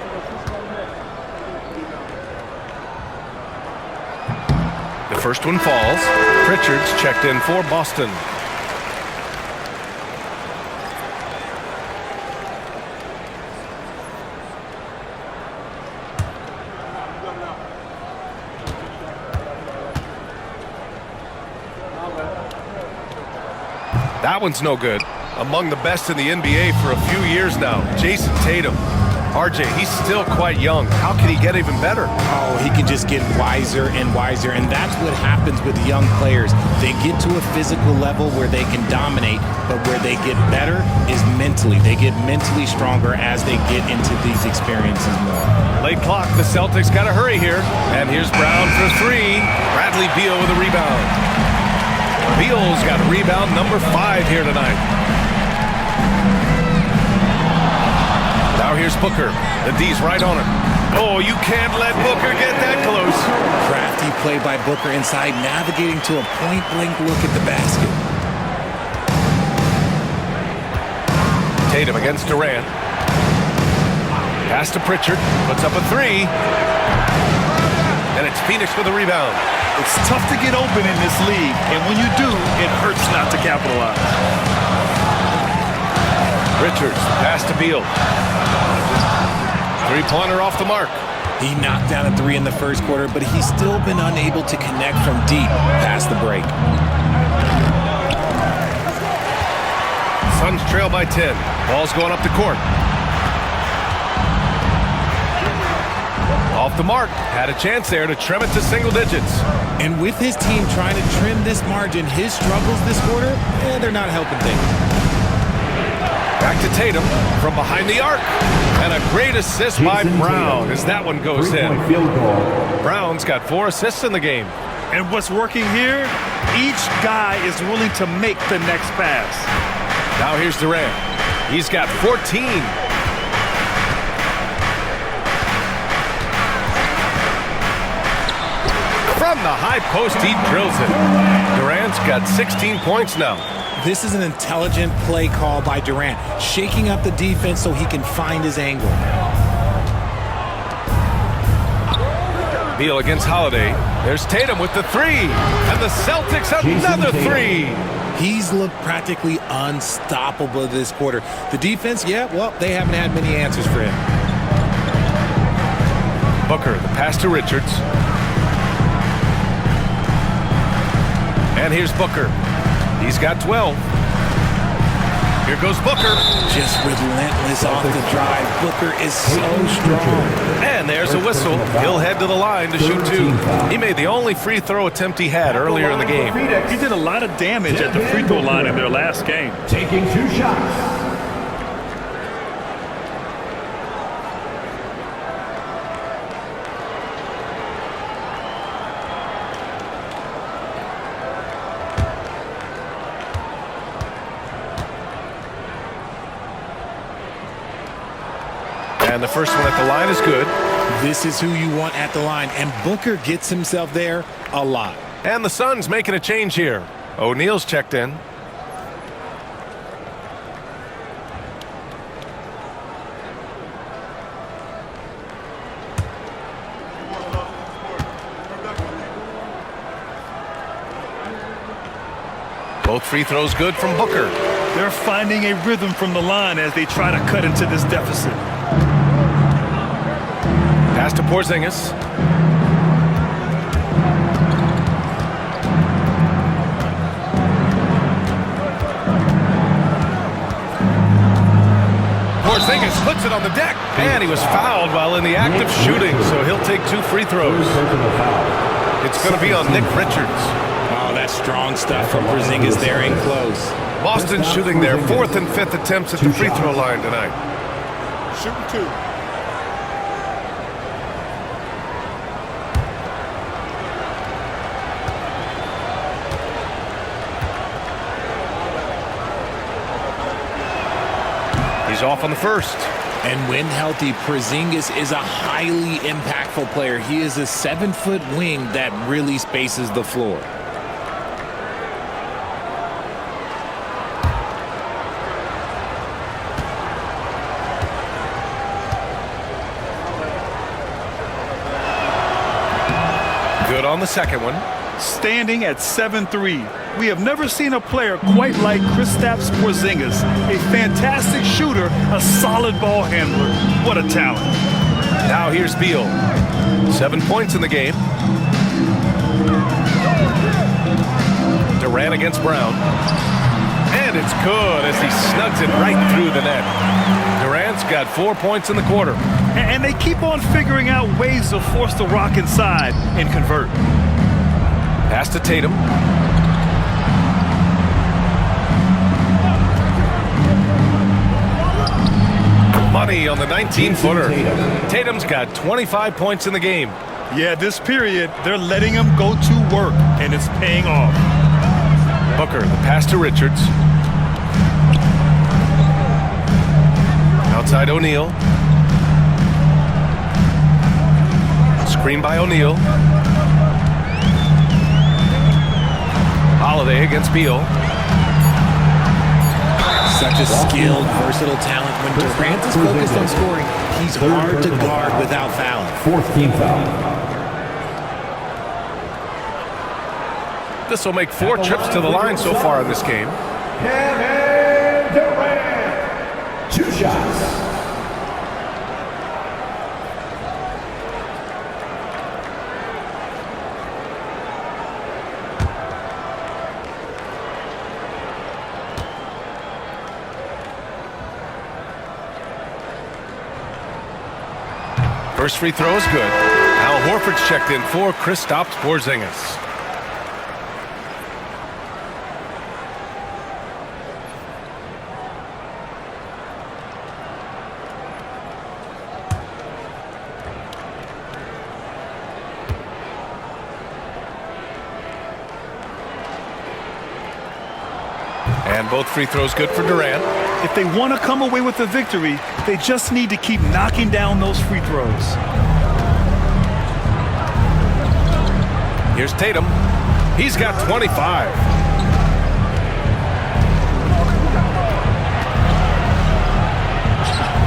The first one falls. Pritchard's checked in for Boston. That one's no good. Among the best in the NBA for a few years now, Jason Tatum. RJ, he's still quite young. How can he get even better? Oh, he can just get wiser and wiser, and that's what happens with young players. They get to a physical level where they can dominate, but where they get better is mentally. They get mentally stronger as they get into these experiences more. Late clock, the Celtics got to hurry here. And here's Brown for 3. Bradley Beal with a rebound. Beal's got rebound number 5 here tonight. Now here's Booker. The D's right on him. Oh, you can't let Booker get that close. Crafty play by Booker inside, navigating to a point-blank look at the basket. Tatum against Durant. Pass to Pritchard. Puts up a 3. And it's Phoenix with a rebound. It's tough to get open in this league, and when you do, it hurts not to capitalize. Richards, pass to Beal. 3-pointer off the mark. He knocked down a 3 in the first quarter, but he's still been unable to connect from deep past the break. Suns trail by 10. Ball's going up the court. Off the mark. Had a chance there to trim it to single digits. And with his team trying to trim this margin, his struggles this quarter, they're not helping things. Back to Tatum from behind the arc. And a great assist by Brown as that one goes in. Brown's got 4 assists in the game. And what's working here, each guy is willing to make the next pass. Now here's Durant. He's got 14. From the high post, he drills it. Durant's got 16 points now. This is an intelligent play call by Durant, shaking up the defense so he can find his angle. Beal against Holiday. There's Tatum with the 3. And the Celtics another 3. He's looked practically unstoppable this quarter. The defense, yeah, well, they haven't had many answers for him. Booker, the pass to Richards. And here's Booker. He's got 12. Here goes Booker. Just relentless off the drive. Booker is so strong. And there's a whistle. He'll head to the line to shoot 2. He made the only free throw attempt he had earlier in the game. He did a lot of damage at the free throw line in their last game. Taking 2 shots. And the first one at the line is good. This is who you want at the line, and Booker gets himself there a lot. And the Suns making a change here. O'Neal's checked in. Both free throws good from Booker. They're finding a rhythm from the line as they try to cut into this deficit. Pass to Porzingis. Porzingis puts it on the deck, and he was fouled while in the act of shooting, so he'll take 2 free throws. It's going to be on Nick Richards. Oh, that's strong stuff from Porzingis there in close. Boston shooting their 4th and 5th attempts at the free throw line tonight. Shooting 2. He's off on the first. And when healthy, Porzingis is a highly impactful player. He is a 7-foot wing that really spaces the floor. Good on the second one. Standing at 7-3. We have never seen a player quite like Kristaps Porzingis. A fantastic shooter, a solid ball handler. What a talent. Now here's Beal. 7 points in the game. Durant against Brown. And it's good as he snugs it right through the net. Durant's got 4 points in the quarter. And they keep on figuring out ways to force the rock inside and convert. Pass to Tatum. Money on the 19-footer. Tatum's got 25 points in the game. Yeah, this period, they're letting him go to work, and it's paying off. Booker, the pass to Richards. Outside O'Neal. Screen by O'Neal. Holiday against Beal. Such a skilled, versatile talent. When Durant is focused on scoring, he's hard to guard without fouling. 4th team foul. This will make 4 trips to the line so far in this game. Kevin Durant. 2 shots. First free throw is good. Horford's checked in for Kristaps Porzingis. And both free throws good for Durant. If they want to come away with the victory, they just need to keep knocking down those free throws. Here's Tatum. He's got 25.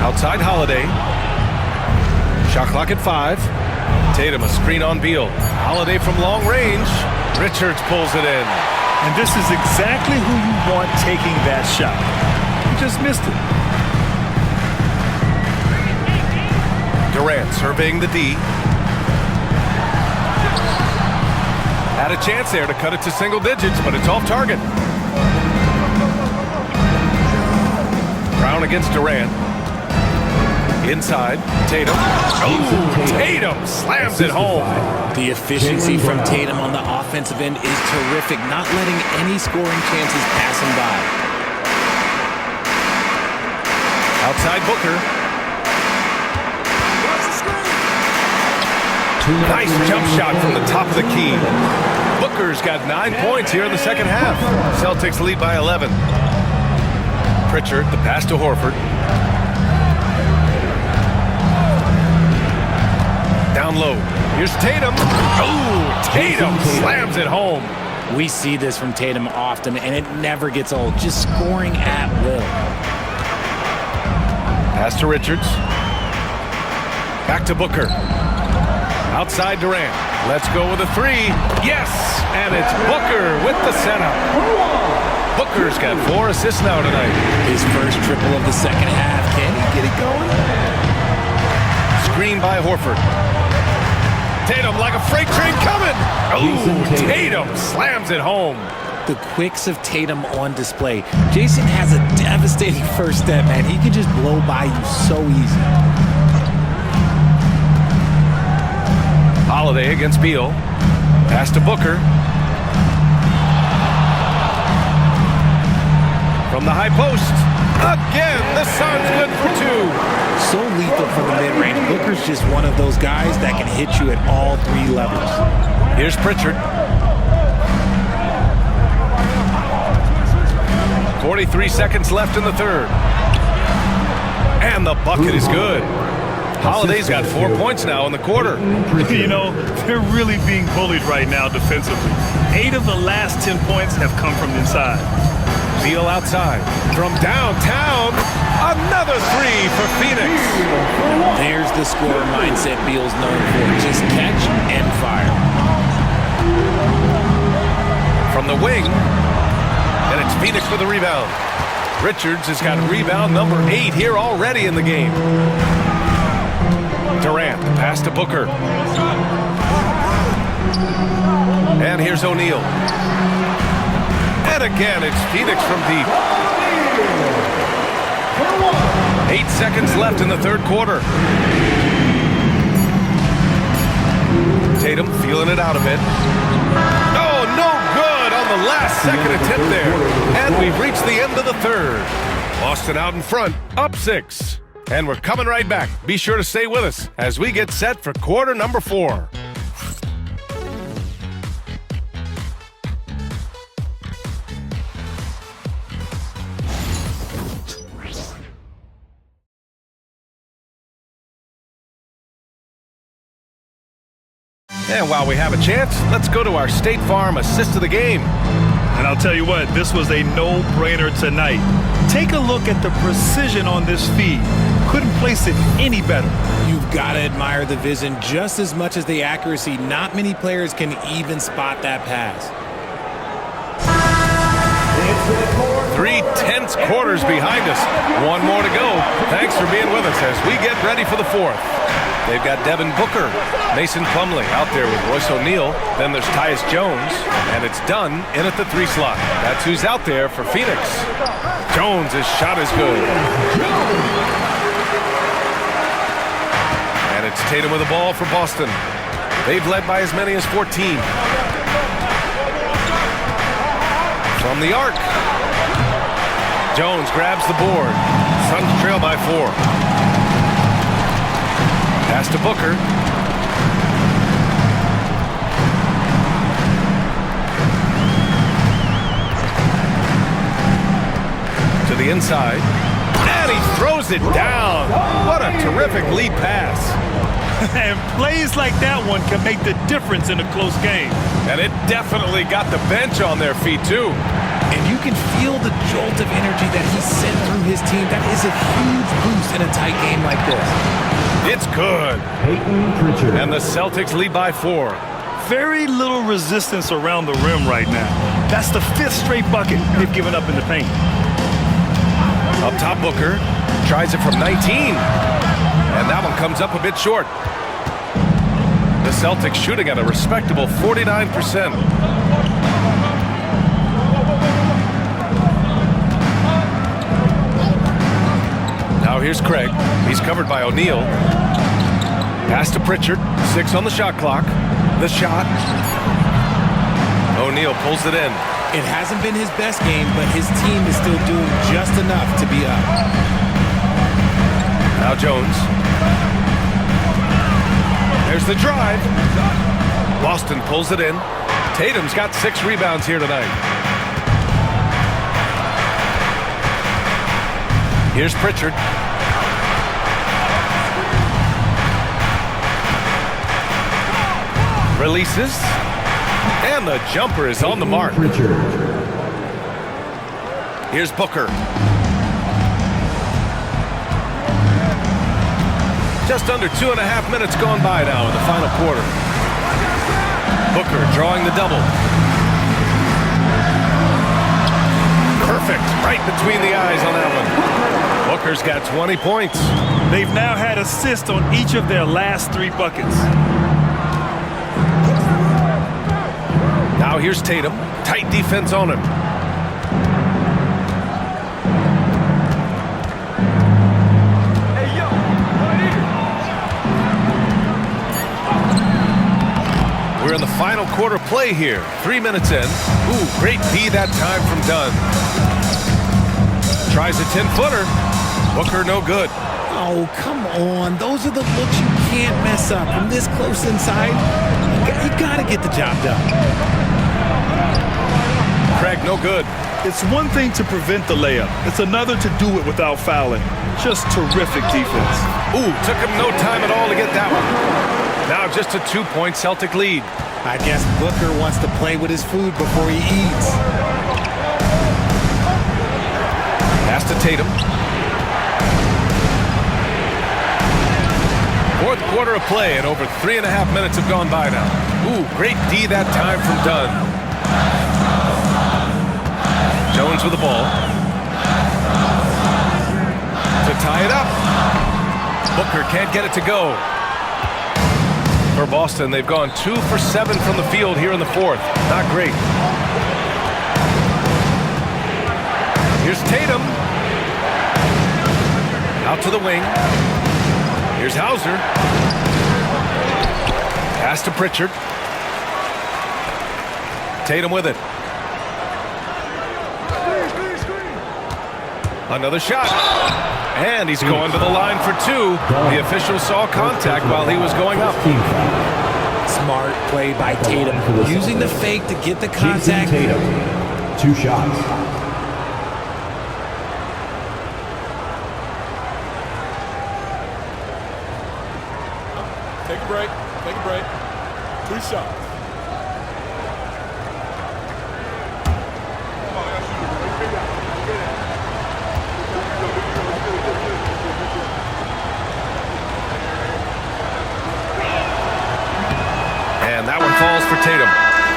Outside Holiday. Shot clock at 5. Tatum a screen on Beal. Holiday from long range. Richards pulls it in. And this is exactly who you want taking that shot. He just missed it. Durant surveying the D. Had a chance there to cut it to single digits, but it's off target. Brown against Durant. Inside, Tatum. Oh, Tatum slams it home. The efficiency from Tatum on the offensive end is terrific, not letting any scoring chances pass him by. Outside Booker. Nice jump shot from the top of the key. Booker's got 9 points here in the second half. Celtics lead by 11. Pritchard, the pass to Horford. Down low. Here's Tatum. Oh, Tatum slams it home. We see this from Tatum often, and it never gets old. Just scoring at will. Pass to Richards. Back to Booker. Outside Durant. Let's go with a 3. Yes! And it's Booker with the setup. Booker's got 4 assists now tonight. His first triple of the second half. Can he get it going? Screen by Horford. Tatum like a freight train coming. Oh, Tatum slams it home. The quicks of Tatum on display. Jason has a devastating first step, man. He can just blow by you so easy. Holiday against Beal. Pass to Booker. From the high post. Again, the Suns good for 2. So lethal from the mid-range. Booker's just one of those guys that can hit you at all 3 levels. Here's Pritchard. 43 seconds left in the third. And the bucket is good. Holiday's got 4 points now in the quarter. You know, they're really being bullied right now defensively. 8 of the last 10 points have come from inside. Beal outside. From downtown, another 3 for Phoenix. There's the scorer mindset Beal's known for. Just catch and fire. From the wing, and it's Phoenix with the rebound. Richards has got rebound number 8 here already in the game. Durant, pass to Booker. And here's O'Neal. And again, it's Phoenix from deep. 8 seconds left in the third quarter. Tatum feeling it out a bit. Oh, no good on the last second attempt there. And we've reached the end of the third. Boston out in front, up 6. And we're coming right back. Be sure to stay with us as we get set for quarter number 4. And while we have a chance, let's go to our State Farm assist of the game. And I'll tell you what, this was a no-brainer tonight. Take a look at the precision on this feed. Couldn't place it any better. You've got to admire the vision just as much as the accuracy. Not many players can even spot that pass. 3 tense quarters behind us. 1 more to go. Thanks for being with us as we get ready for the 4th. They've got Devin Booker, Mason Plumlee out there with Royce O'Neal. Then there's Tyus Jones, and it's Dunn in at the 3 slot. That's who's out there for Phoenix. Jones' shot is good. And it's Tatum with the ball for Boston. They've led by as many as 14. From the arc. Jones grabs the board. Suns trail by 4. Pass to Booker. To the inside. And he throws it down. What a terrific lead pass. And plays like that one can make the difference in a close game. And it definitely got the bench on their feet, too. And you can feel the jolt of energy that he sent through his team. That is a huge boost in a tight game like this. It's good. And the Celtics lead by 4. Very little resistance around the rim right now. That's the 5th straight bucket they've given up in the paint. Up top, Booker tries it from 19. And that one comes up a bit short. The Celtics shooting at a respectable 49%. Now here's Craig. He's covered by O'Neal. Pass to Pritchard. 6 on the shot clock. The shot. O'Neal pulls it in. It hasn't been his best game, but his team is still doing just enough to be up. Now Jones. There's the drive. Boston pulls it in. Tatum's got 6 rebounds here tonight. Here's Pritchard. Releases. And the jumper is on the mark. Here's Booker. Just under 2.5 minutes gone by now in the final quarter. Booker drawing the double. Perfect. Right between the eyes on that one. Booker's got 20 points. They've now had assists on each of their last 3 buckets. Now here's Tatum. Tight defense on him. We're in the final quarter play here. 3 minutes in. Ooh, great D that time from Dunn. Tries a 10-footer. Booker no good. Oh, come on. Those are the looks you can't mess up. From this close inside, you got to get the job done. Craig no good. It's one thing to prevent the layup. It's another to do it without fouling. Just terrific defense. Ooh, took him no time at all to get that one. Now just a 2-point Celtic lead. I guess Booker wants to play with his food before he eats. Pass to Tatum. 4th quarter of play and over 3.5 minutes have gone by now. Ooh, great D that time from Dunn. Jones with the ball. To tie it up. Booker can't get it to go. For Boston, they've gone 2 for 7 from the field here in the 4th. Not great. Here's Tatum. Out to the wing. Here's Hauser. Pass to Pritchard. Tatum with it. Another shot. And he's going to the line for 2. The official saw contact while he was going up. Smart play by Tatum. Using the fake to get the contact. Tatum, 2 shots. Take a break. Take a break. 2 shots. And that one falls for Tatum.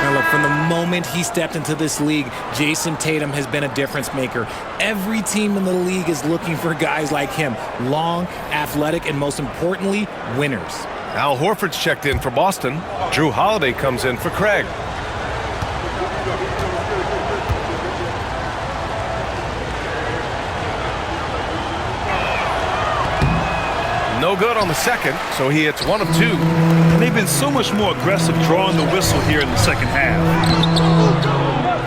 Now look, from the moment he stepped into this league, Jason Tatum has been a difference maker. Every team in the league is looking for guys like him. Long, athletic, and most importantly, winners. Al Horford's checked in for Boston. Drew Holiday comes in for Craig. No good on the second, so he hits 1 of 2. And they've been so much more aggressive drawing the whistle here in the second half.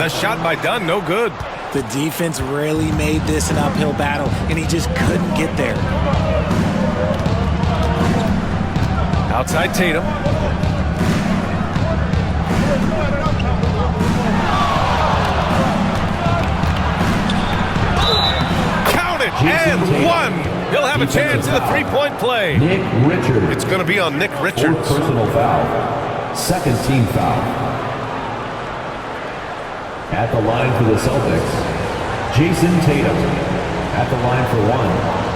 The shot by Dunn, no good. The defense really made this an uphill battle, and he just couldn't get there. Outside Tatum. Count it, and 1. He'll have a chance in the three-point play. Nick Richards. It's going to be on Nick Richards. Fourth personal foul. Second team foul. At the line for the Celtics, Jason Tatum. At the line for 1.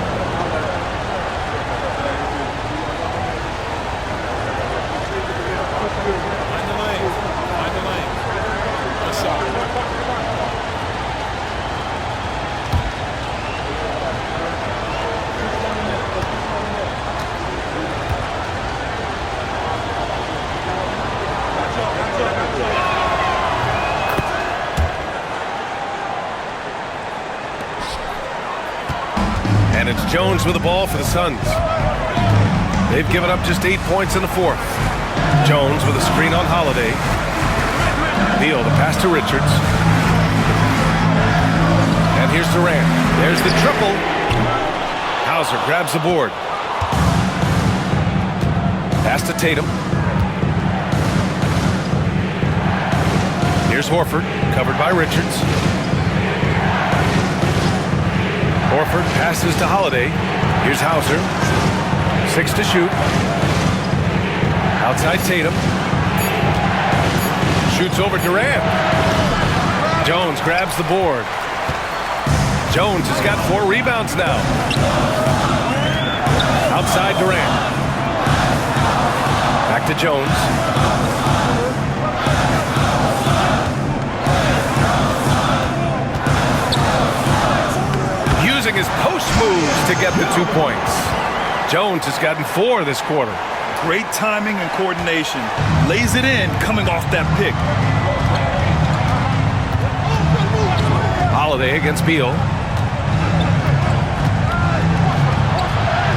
And it's Jones with the ball for the Suns. They've given up just 8 points in the fourth. Jones with a screen on Holiday. Beal, the pass to Richards. And here's Durant. There's the triple. Hauser grabs the board. Pass to Tatum. Here's Horford, covered by Richards. Horford passes to Holiday. Here's Hauser. 6 to shoot. Outside Tatum. Shoots over Durant. Jones grabs the board. Jones has got 4 rebounds now. Outside Durant. Back to Jones. Using his post moves to get the 2 points. Jones has gotten 4 this quarter. Great timing and coordination. Lays it in coming off that pick. Holiday against Beal.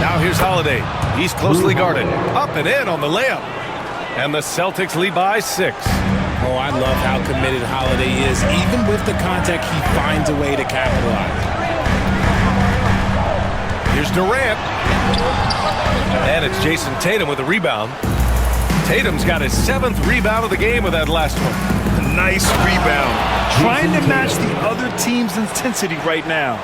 Now here's Holiday. He's closely guarded. Up and in on the layup. And the Celtics lead by 6. Oh, I love how committed Holiday is. Even with the contact, he finds a way to capitalize. Here's Durant. And it's Jason Tatum with a rebound. Tatum's got his 7th rebound of the game with that last one. A nice rebound. Trying to match the other team's intensity right now.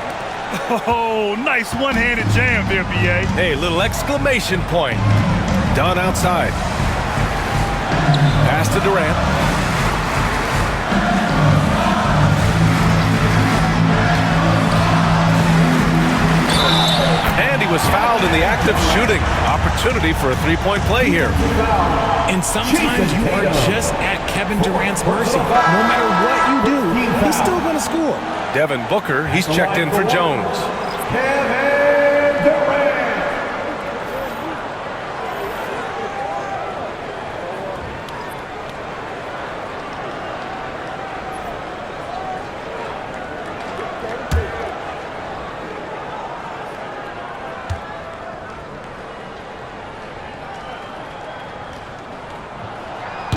Oh, nice one-handed jam there, B.A. Hey, little exclamation point. Dunn outside. Pass to Durant. And he was fouled in the act of shooting. Opportunity for a 3-point play here. And sometimes you are just at Kevin Durant's mercy. No matter what you do, he's still going to score. Devin Booker, he's checked in for Jones. Kevin Durant.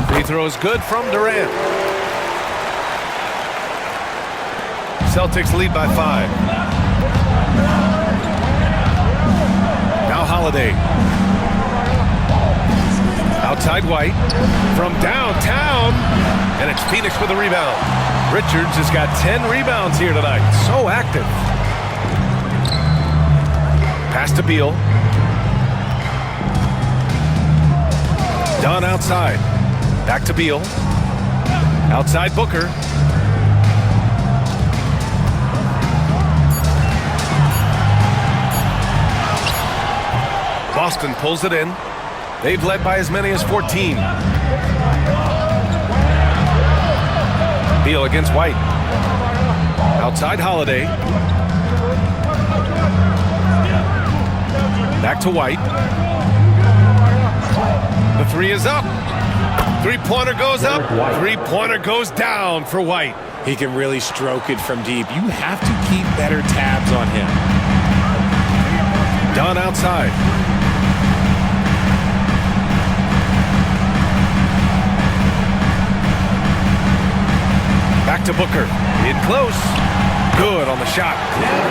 Free throws good from Durant. Celtics lead by 5. Now Holiday. Outside White. From downtown. And it's Phoenix with a rebound. Richards has got 10 rebounds here tonight. So active. Pass to Beal. Dunn outside. Back to Beal. Outside Booker. Boston pulls it in. They've led by as many as 14. Beal against White. Outside Holiday. Back to White. The 3 is up. 3-pointer goes up. 3-pointer goes down for White. He can really stroke it from deep. You have to keep better tabs on him. Dunn outside. Back to Booker. In close. Good on the shot.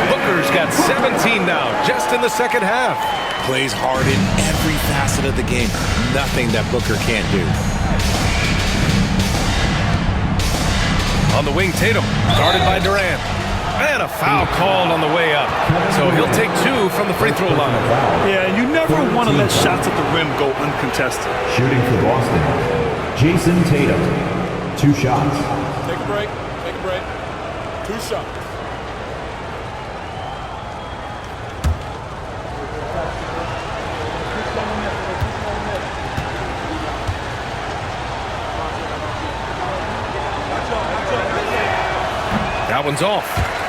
Booker's got 17 now, just in the second half. Plays hard in every facet of the game. Nothing that Booker can't do. On the wing, Tatum. Guarded by Durant. And a foul called on the way up. So he'll take 2 from the free throw line. Yeah, and you never want to let shots at the rim go uncontested. Shooting for Boston, Jason Tatum. 2 shots. Take a break. Take a break. 2 shots. That one's off.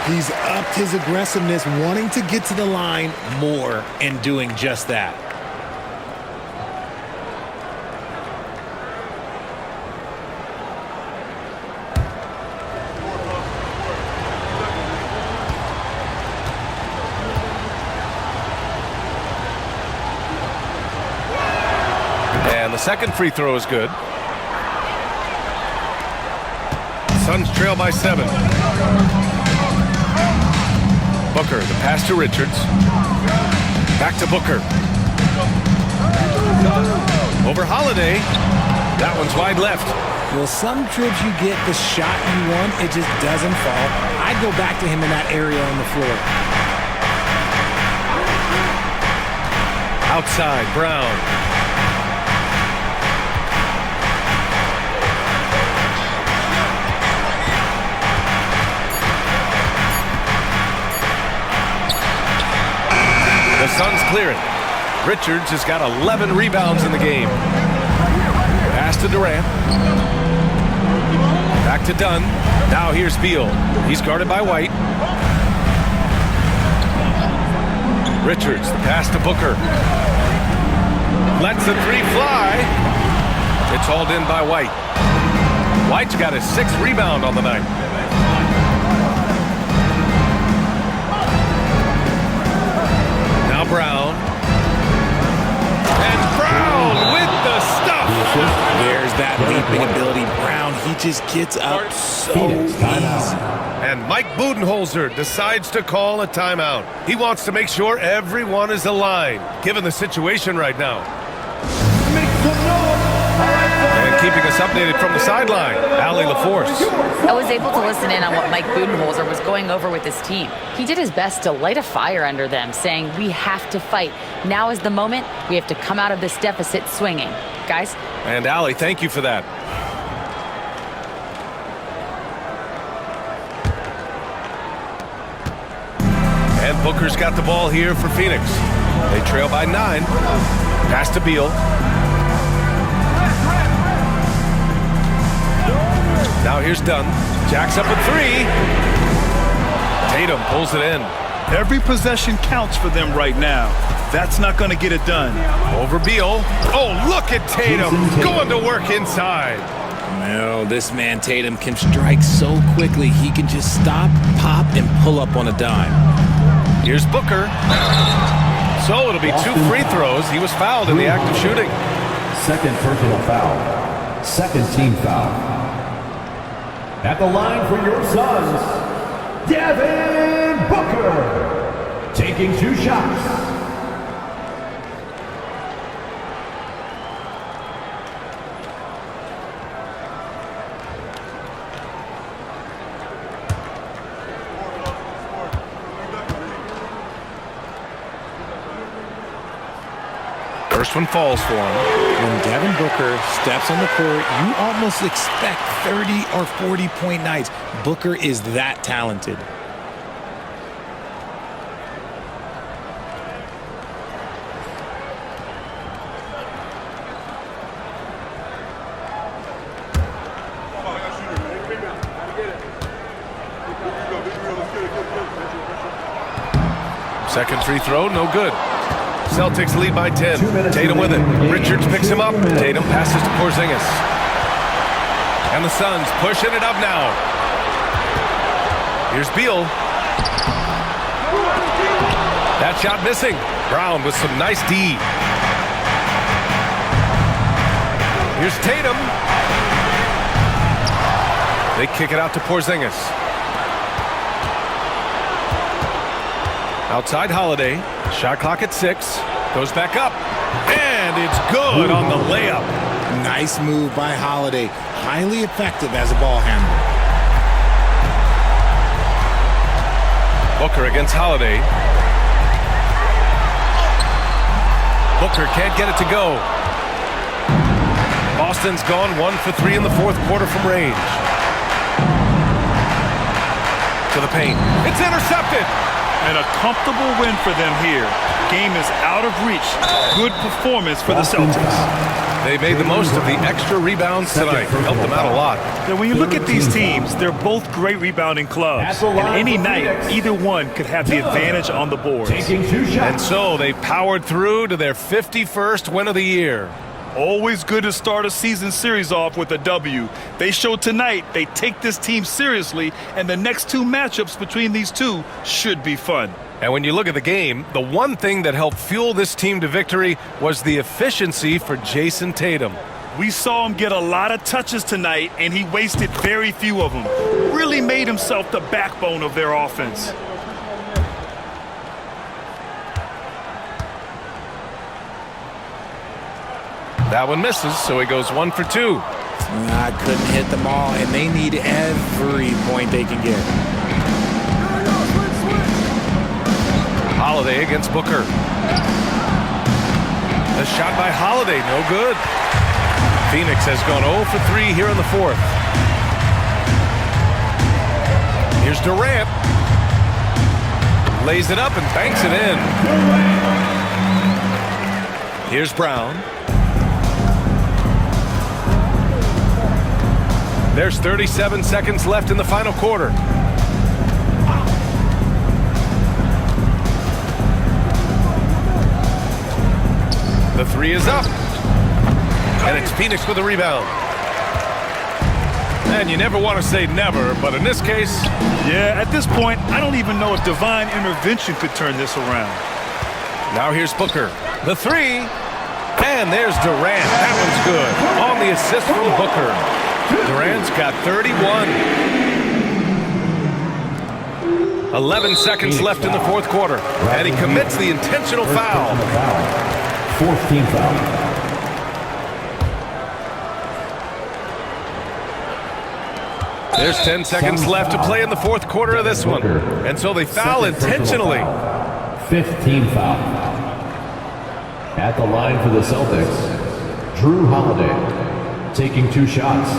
He's upped his aggressiveness, wanting to get to the line more and doing just that. And the second free throw is good. Suns trail by 7. Booker, the pass to Richards. Back to Booker. Over Holiday. That one's wide left. Well, some trips you get the shot you want, it just doesn't fall. I'd go back to him in that area on the floor. Outside, Brown. The Suns clear it. Richards has got 11 rebounds in the game. Pass to Durant. Back to Dunn. Now here's Beal. He's guarded by White. Richards, the pass to Booker. Lets the 3 fly. It's hauled in by White. White's got his 6th rebound on the night. Now Brown. And Brown with the stuff. There's that leaping ability. Brown, he just gets up so easy. And Mike Budenholzer decides to call a timeout. He wants to make sure everyone is aligned, given the situation right now. And keeping us updated from the sideline, Allie LaForce. I was able to listen in on what Mike Budenholzer was going over with his team. He did his best to light a fire under them, saying, we have to fight. Now is the moment. We have to come out of this deficit swinging. Guys? And Allie, thank you for that. And Booker's got the ball here for Phoenix. They trail by 9. Pass to Beal. Now here's Dunn. Jacks up a 3. Tatum pulls it in. Every possession counts for them right now. That's not going to get it done. Over Beal. Oh, look at Tatum going to work inside. No, this man Tatum can strike so quickly. He can just stop, pop, and pull up on a dime. Here's Booker. So it'll be 2 free throws. He was fouled in the act of shooting. Second personal foul. Second team foul. At the line for your Suns, Devin Booker, taking 2 shots. First one falls for him. When Devin Booker steps on the court, you almost expect 30 or 40-point nights. Booker is that talented. Second free throw, no good. Celtics lead by 10. Tatum with it. Richards picks him up. Tatum passes to Porzingis. And the Suns pushing it up now. Here's Beal. That shot missing. Brown with some nice D. Here's Tatum. They kick it out to Porzingis. Outside Holiday. Shot clock at 6. Goes back up. And it's good on the layup. Nice move by Holiday. Highly effective as a ball handler. Booker against Holiday. Booker can't get it to go. Boston's gone 1 for 3 in the fourth quarter from range. To the paint. It's intercepted. And a comfortable win for them here. Game is out of reach. Good performance for the Celtics. They made the most of the extra rebounds tonight. Helped them out a lot. Now, when you look at these teams, they're both great rebounding clubs. And any night, either one could have the advantage on the boards. And so they powered through to their 51st win of the year. Always good to start a season series off with a W. They showed tonight they take this team seriously, and the next two matchups between these two should be fun. And when you look at the game, the one thing that helped fuel this team to victory was the efficiency for Jason Tatum. We saw him get a lot of touches tonight, and he wasted very few of them. Really made himself the backbone of their offense. That one misses, so he goes 1 for 2. Couldn't hit them all, and they need every point they can get. Holiday against Booker. The shot by Holiday, no good. Phoenix has gone 0 for 3 here in the fourth. Here's Durant. Lays it up and banks it in. Here's Brown. There's 37 seconds left in the final quarter. The three is up. And it's Phoenix with a rebound. And you never want to say never, but in this case... Yeah, at this point, I don't even know if divine intervention could turn this around. Now here's Booker. The three. And there's Durant. That one's good. On the assist from Booker. Durant's got 31. 11 seconds left in the fourth quarter. And he commits the intentional foul. Fourth team foul. There's 10 seconds left to play in the fourth quarter of this one. And so they foul intentionally. Fifth team foul. At the line for the Celtics, Drew Holiday, taking 2 shots.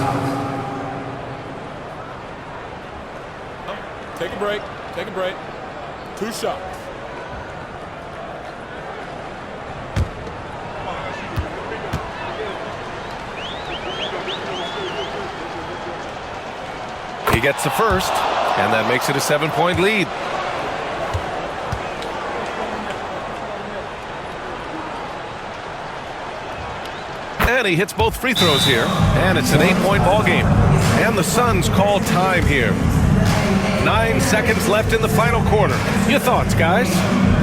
Take a break. Take a break. 2 shots. He gets the first, and that makes it a 7-point lead. And he hits both free throws here, and it's an 8-point ball game. And the Suns call time here. 9 seconds left in the final quarter. Your thoughts, guys?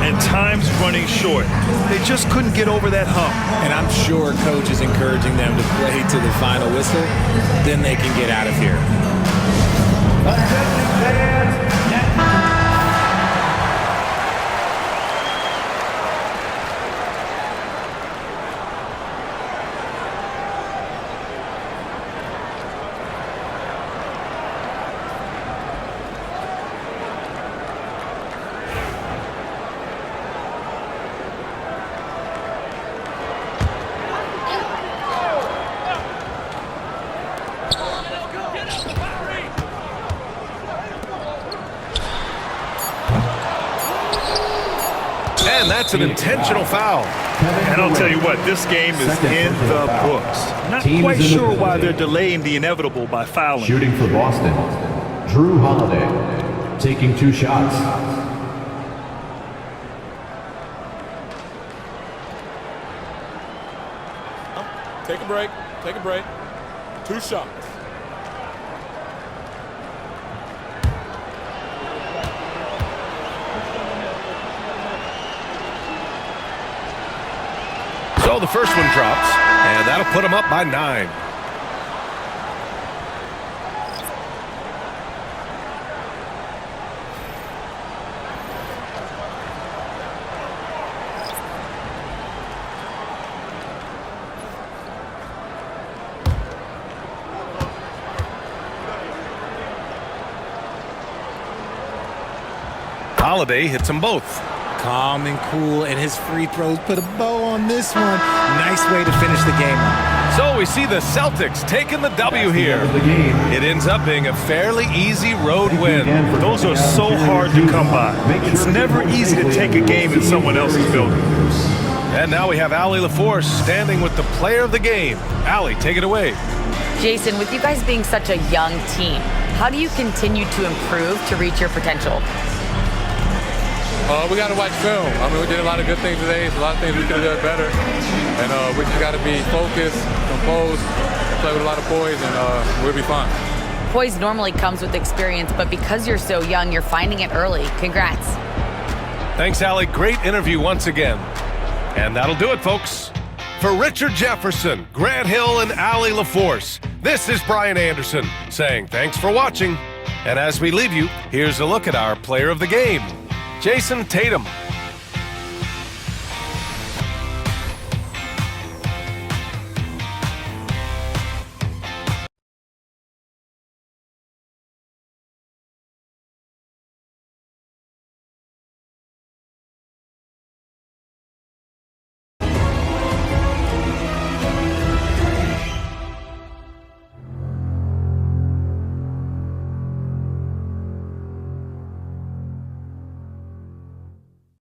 And time's running short. They just couldn't get over that hump. And I'm sure coach is encouraging them to play to the final whistle. Then they can get out of here. And that's an intentional foul. And I'll tell you what, this game is in the books. Not quite sure why they're delaying the inevitable by fouling. Shooting for Boston, Drew Holiday, taking 2 shots. Take a break. Take a break. 2 shots. So the first one drops, and that'll put him up by 9. Holiday hits them both. Calm and cool, and his free throws put a bow on this one. Nice way to finish the game up. So we see the Celtics taking the W here. It ends up being a fairly easy road win. Those are so hard to come by. It's never easy to take a game in someone else's building. And now we have Allie LaForce standing with the player of the game. Allie, take it away. Jason, with you guys being such a young team, how do you continue to improve to reach your potential? We got to watch film. I mean, we did a lot of good things today. So a lot of things we could have done better. And we just got to be focused, composed, play with a lot of poise, and we'll be fine. Poise normally comes with experience, but because you're so young, you're finding it early. Congrats. Thanks, Allie. Great interview once again. And that'll do it, folks. For Richard Jefferson, Grant Hill, and Allie LaForce, this is Brian Anderson saying thanks for watching. And as we leave you, here's a look at our player of the game, Jason Tatum.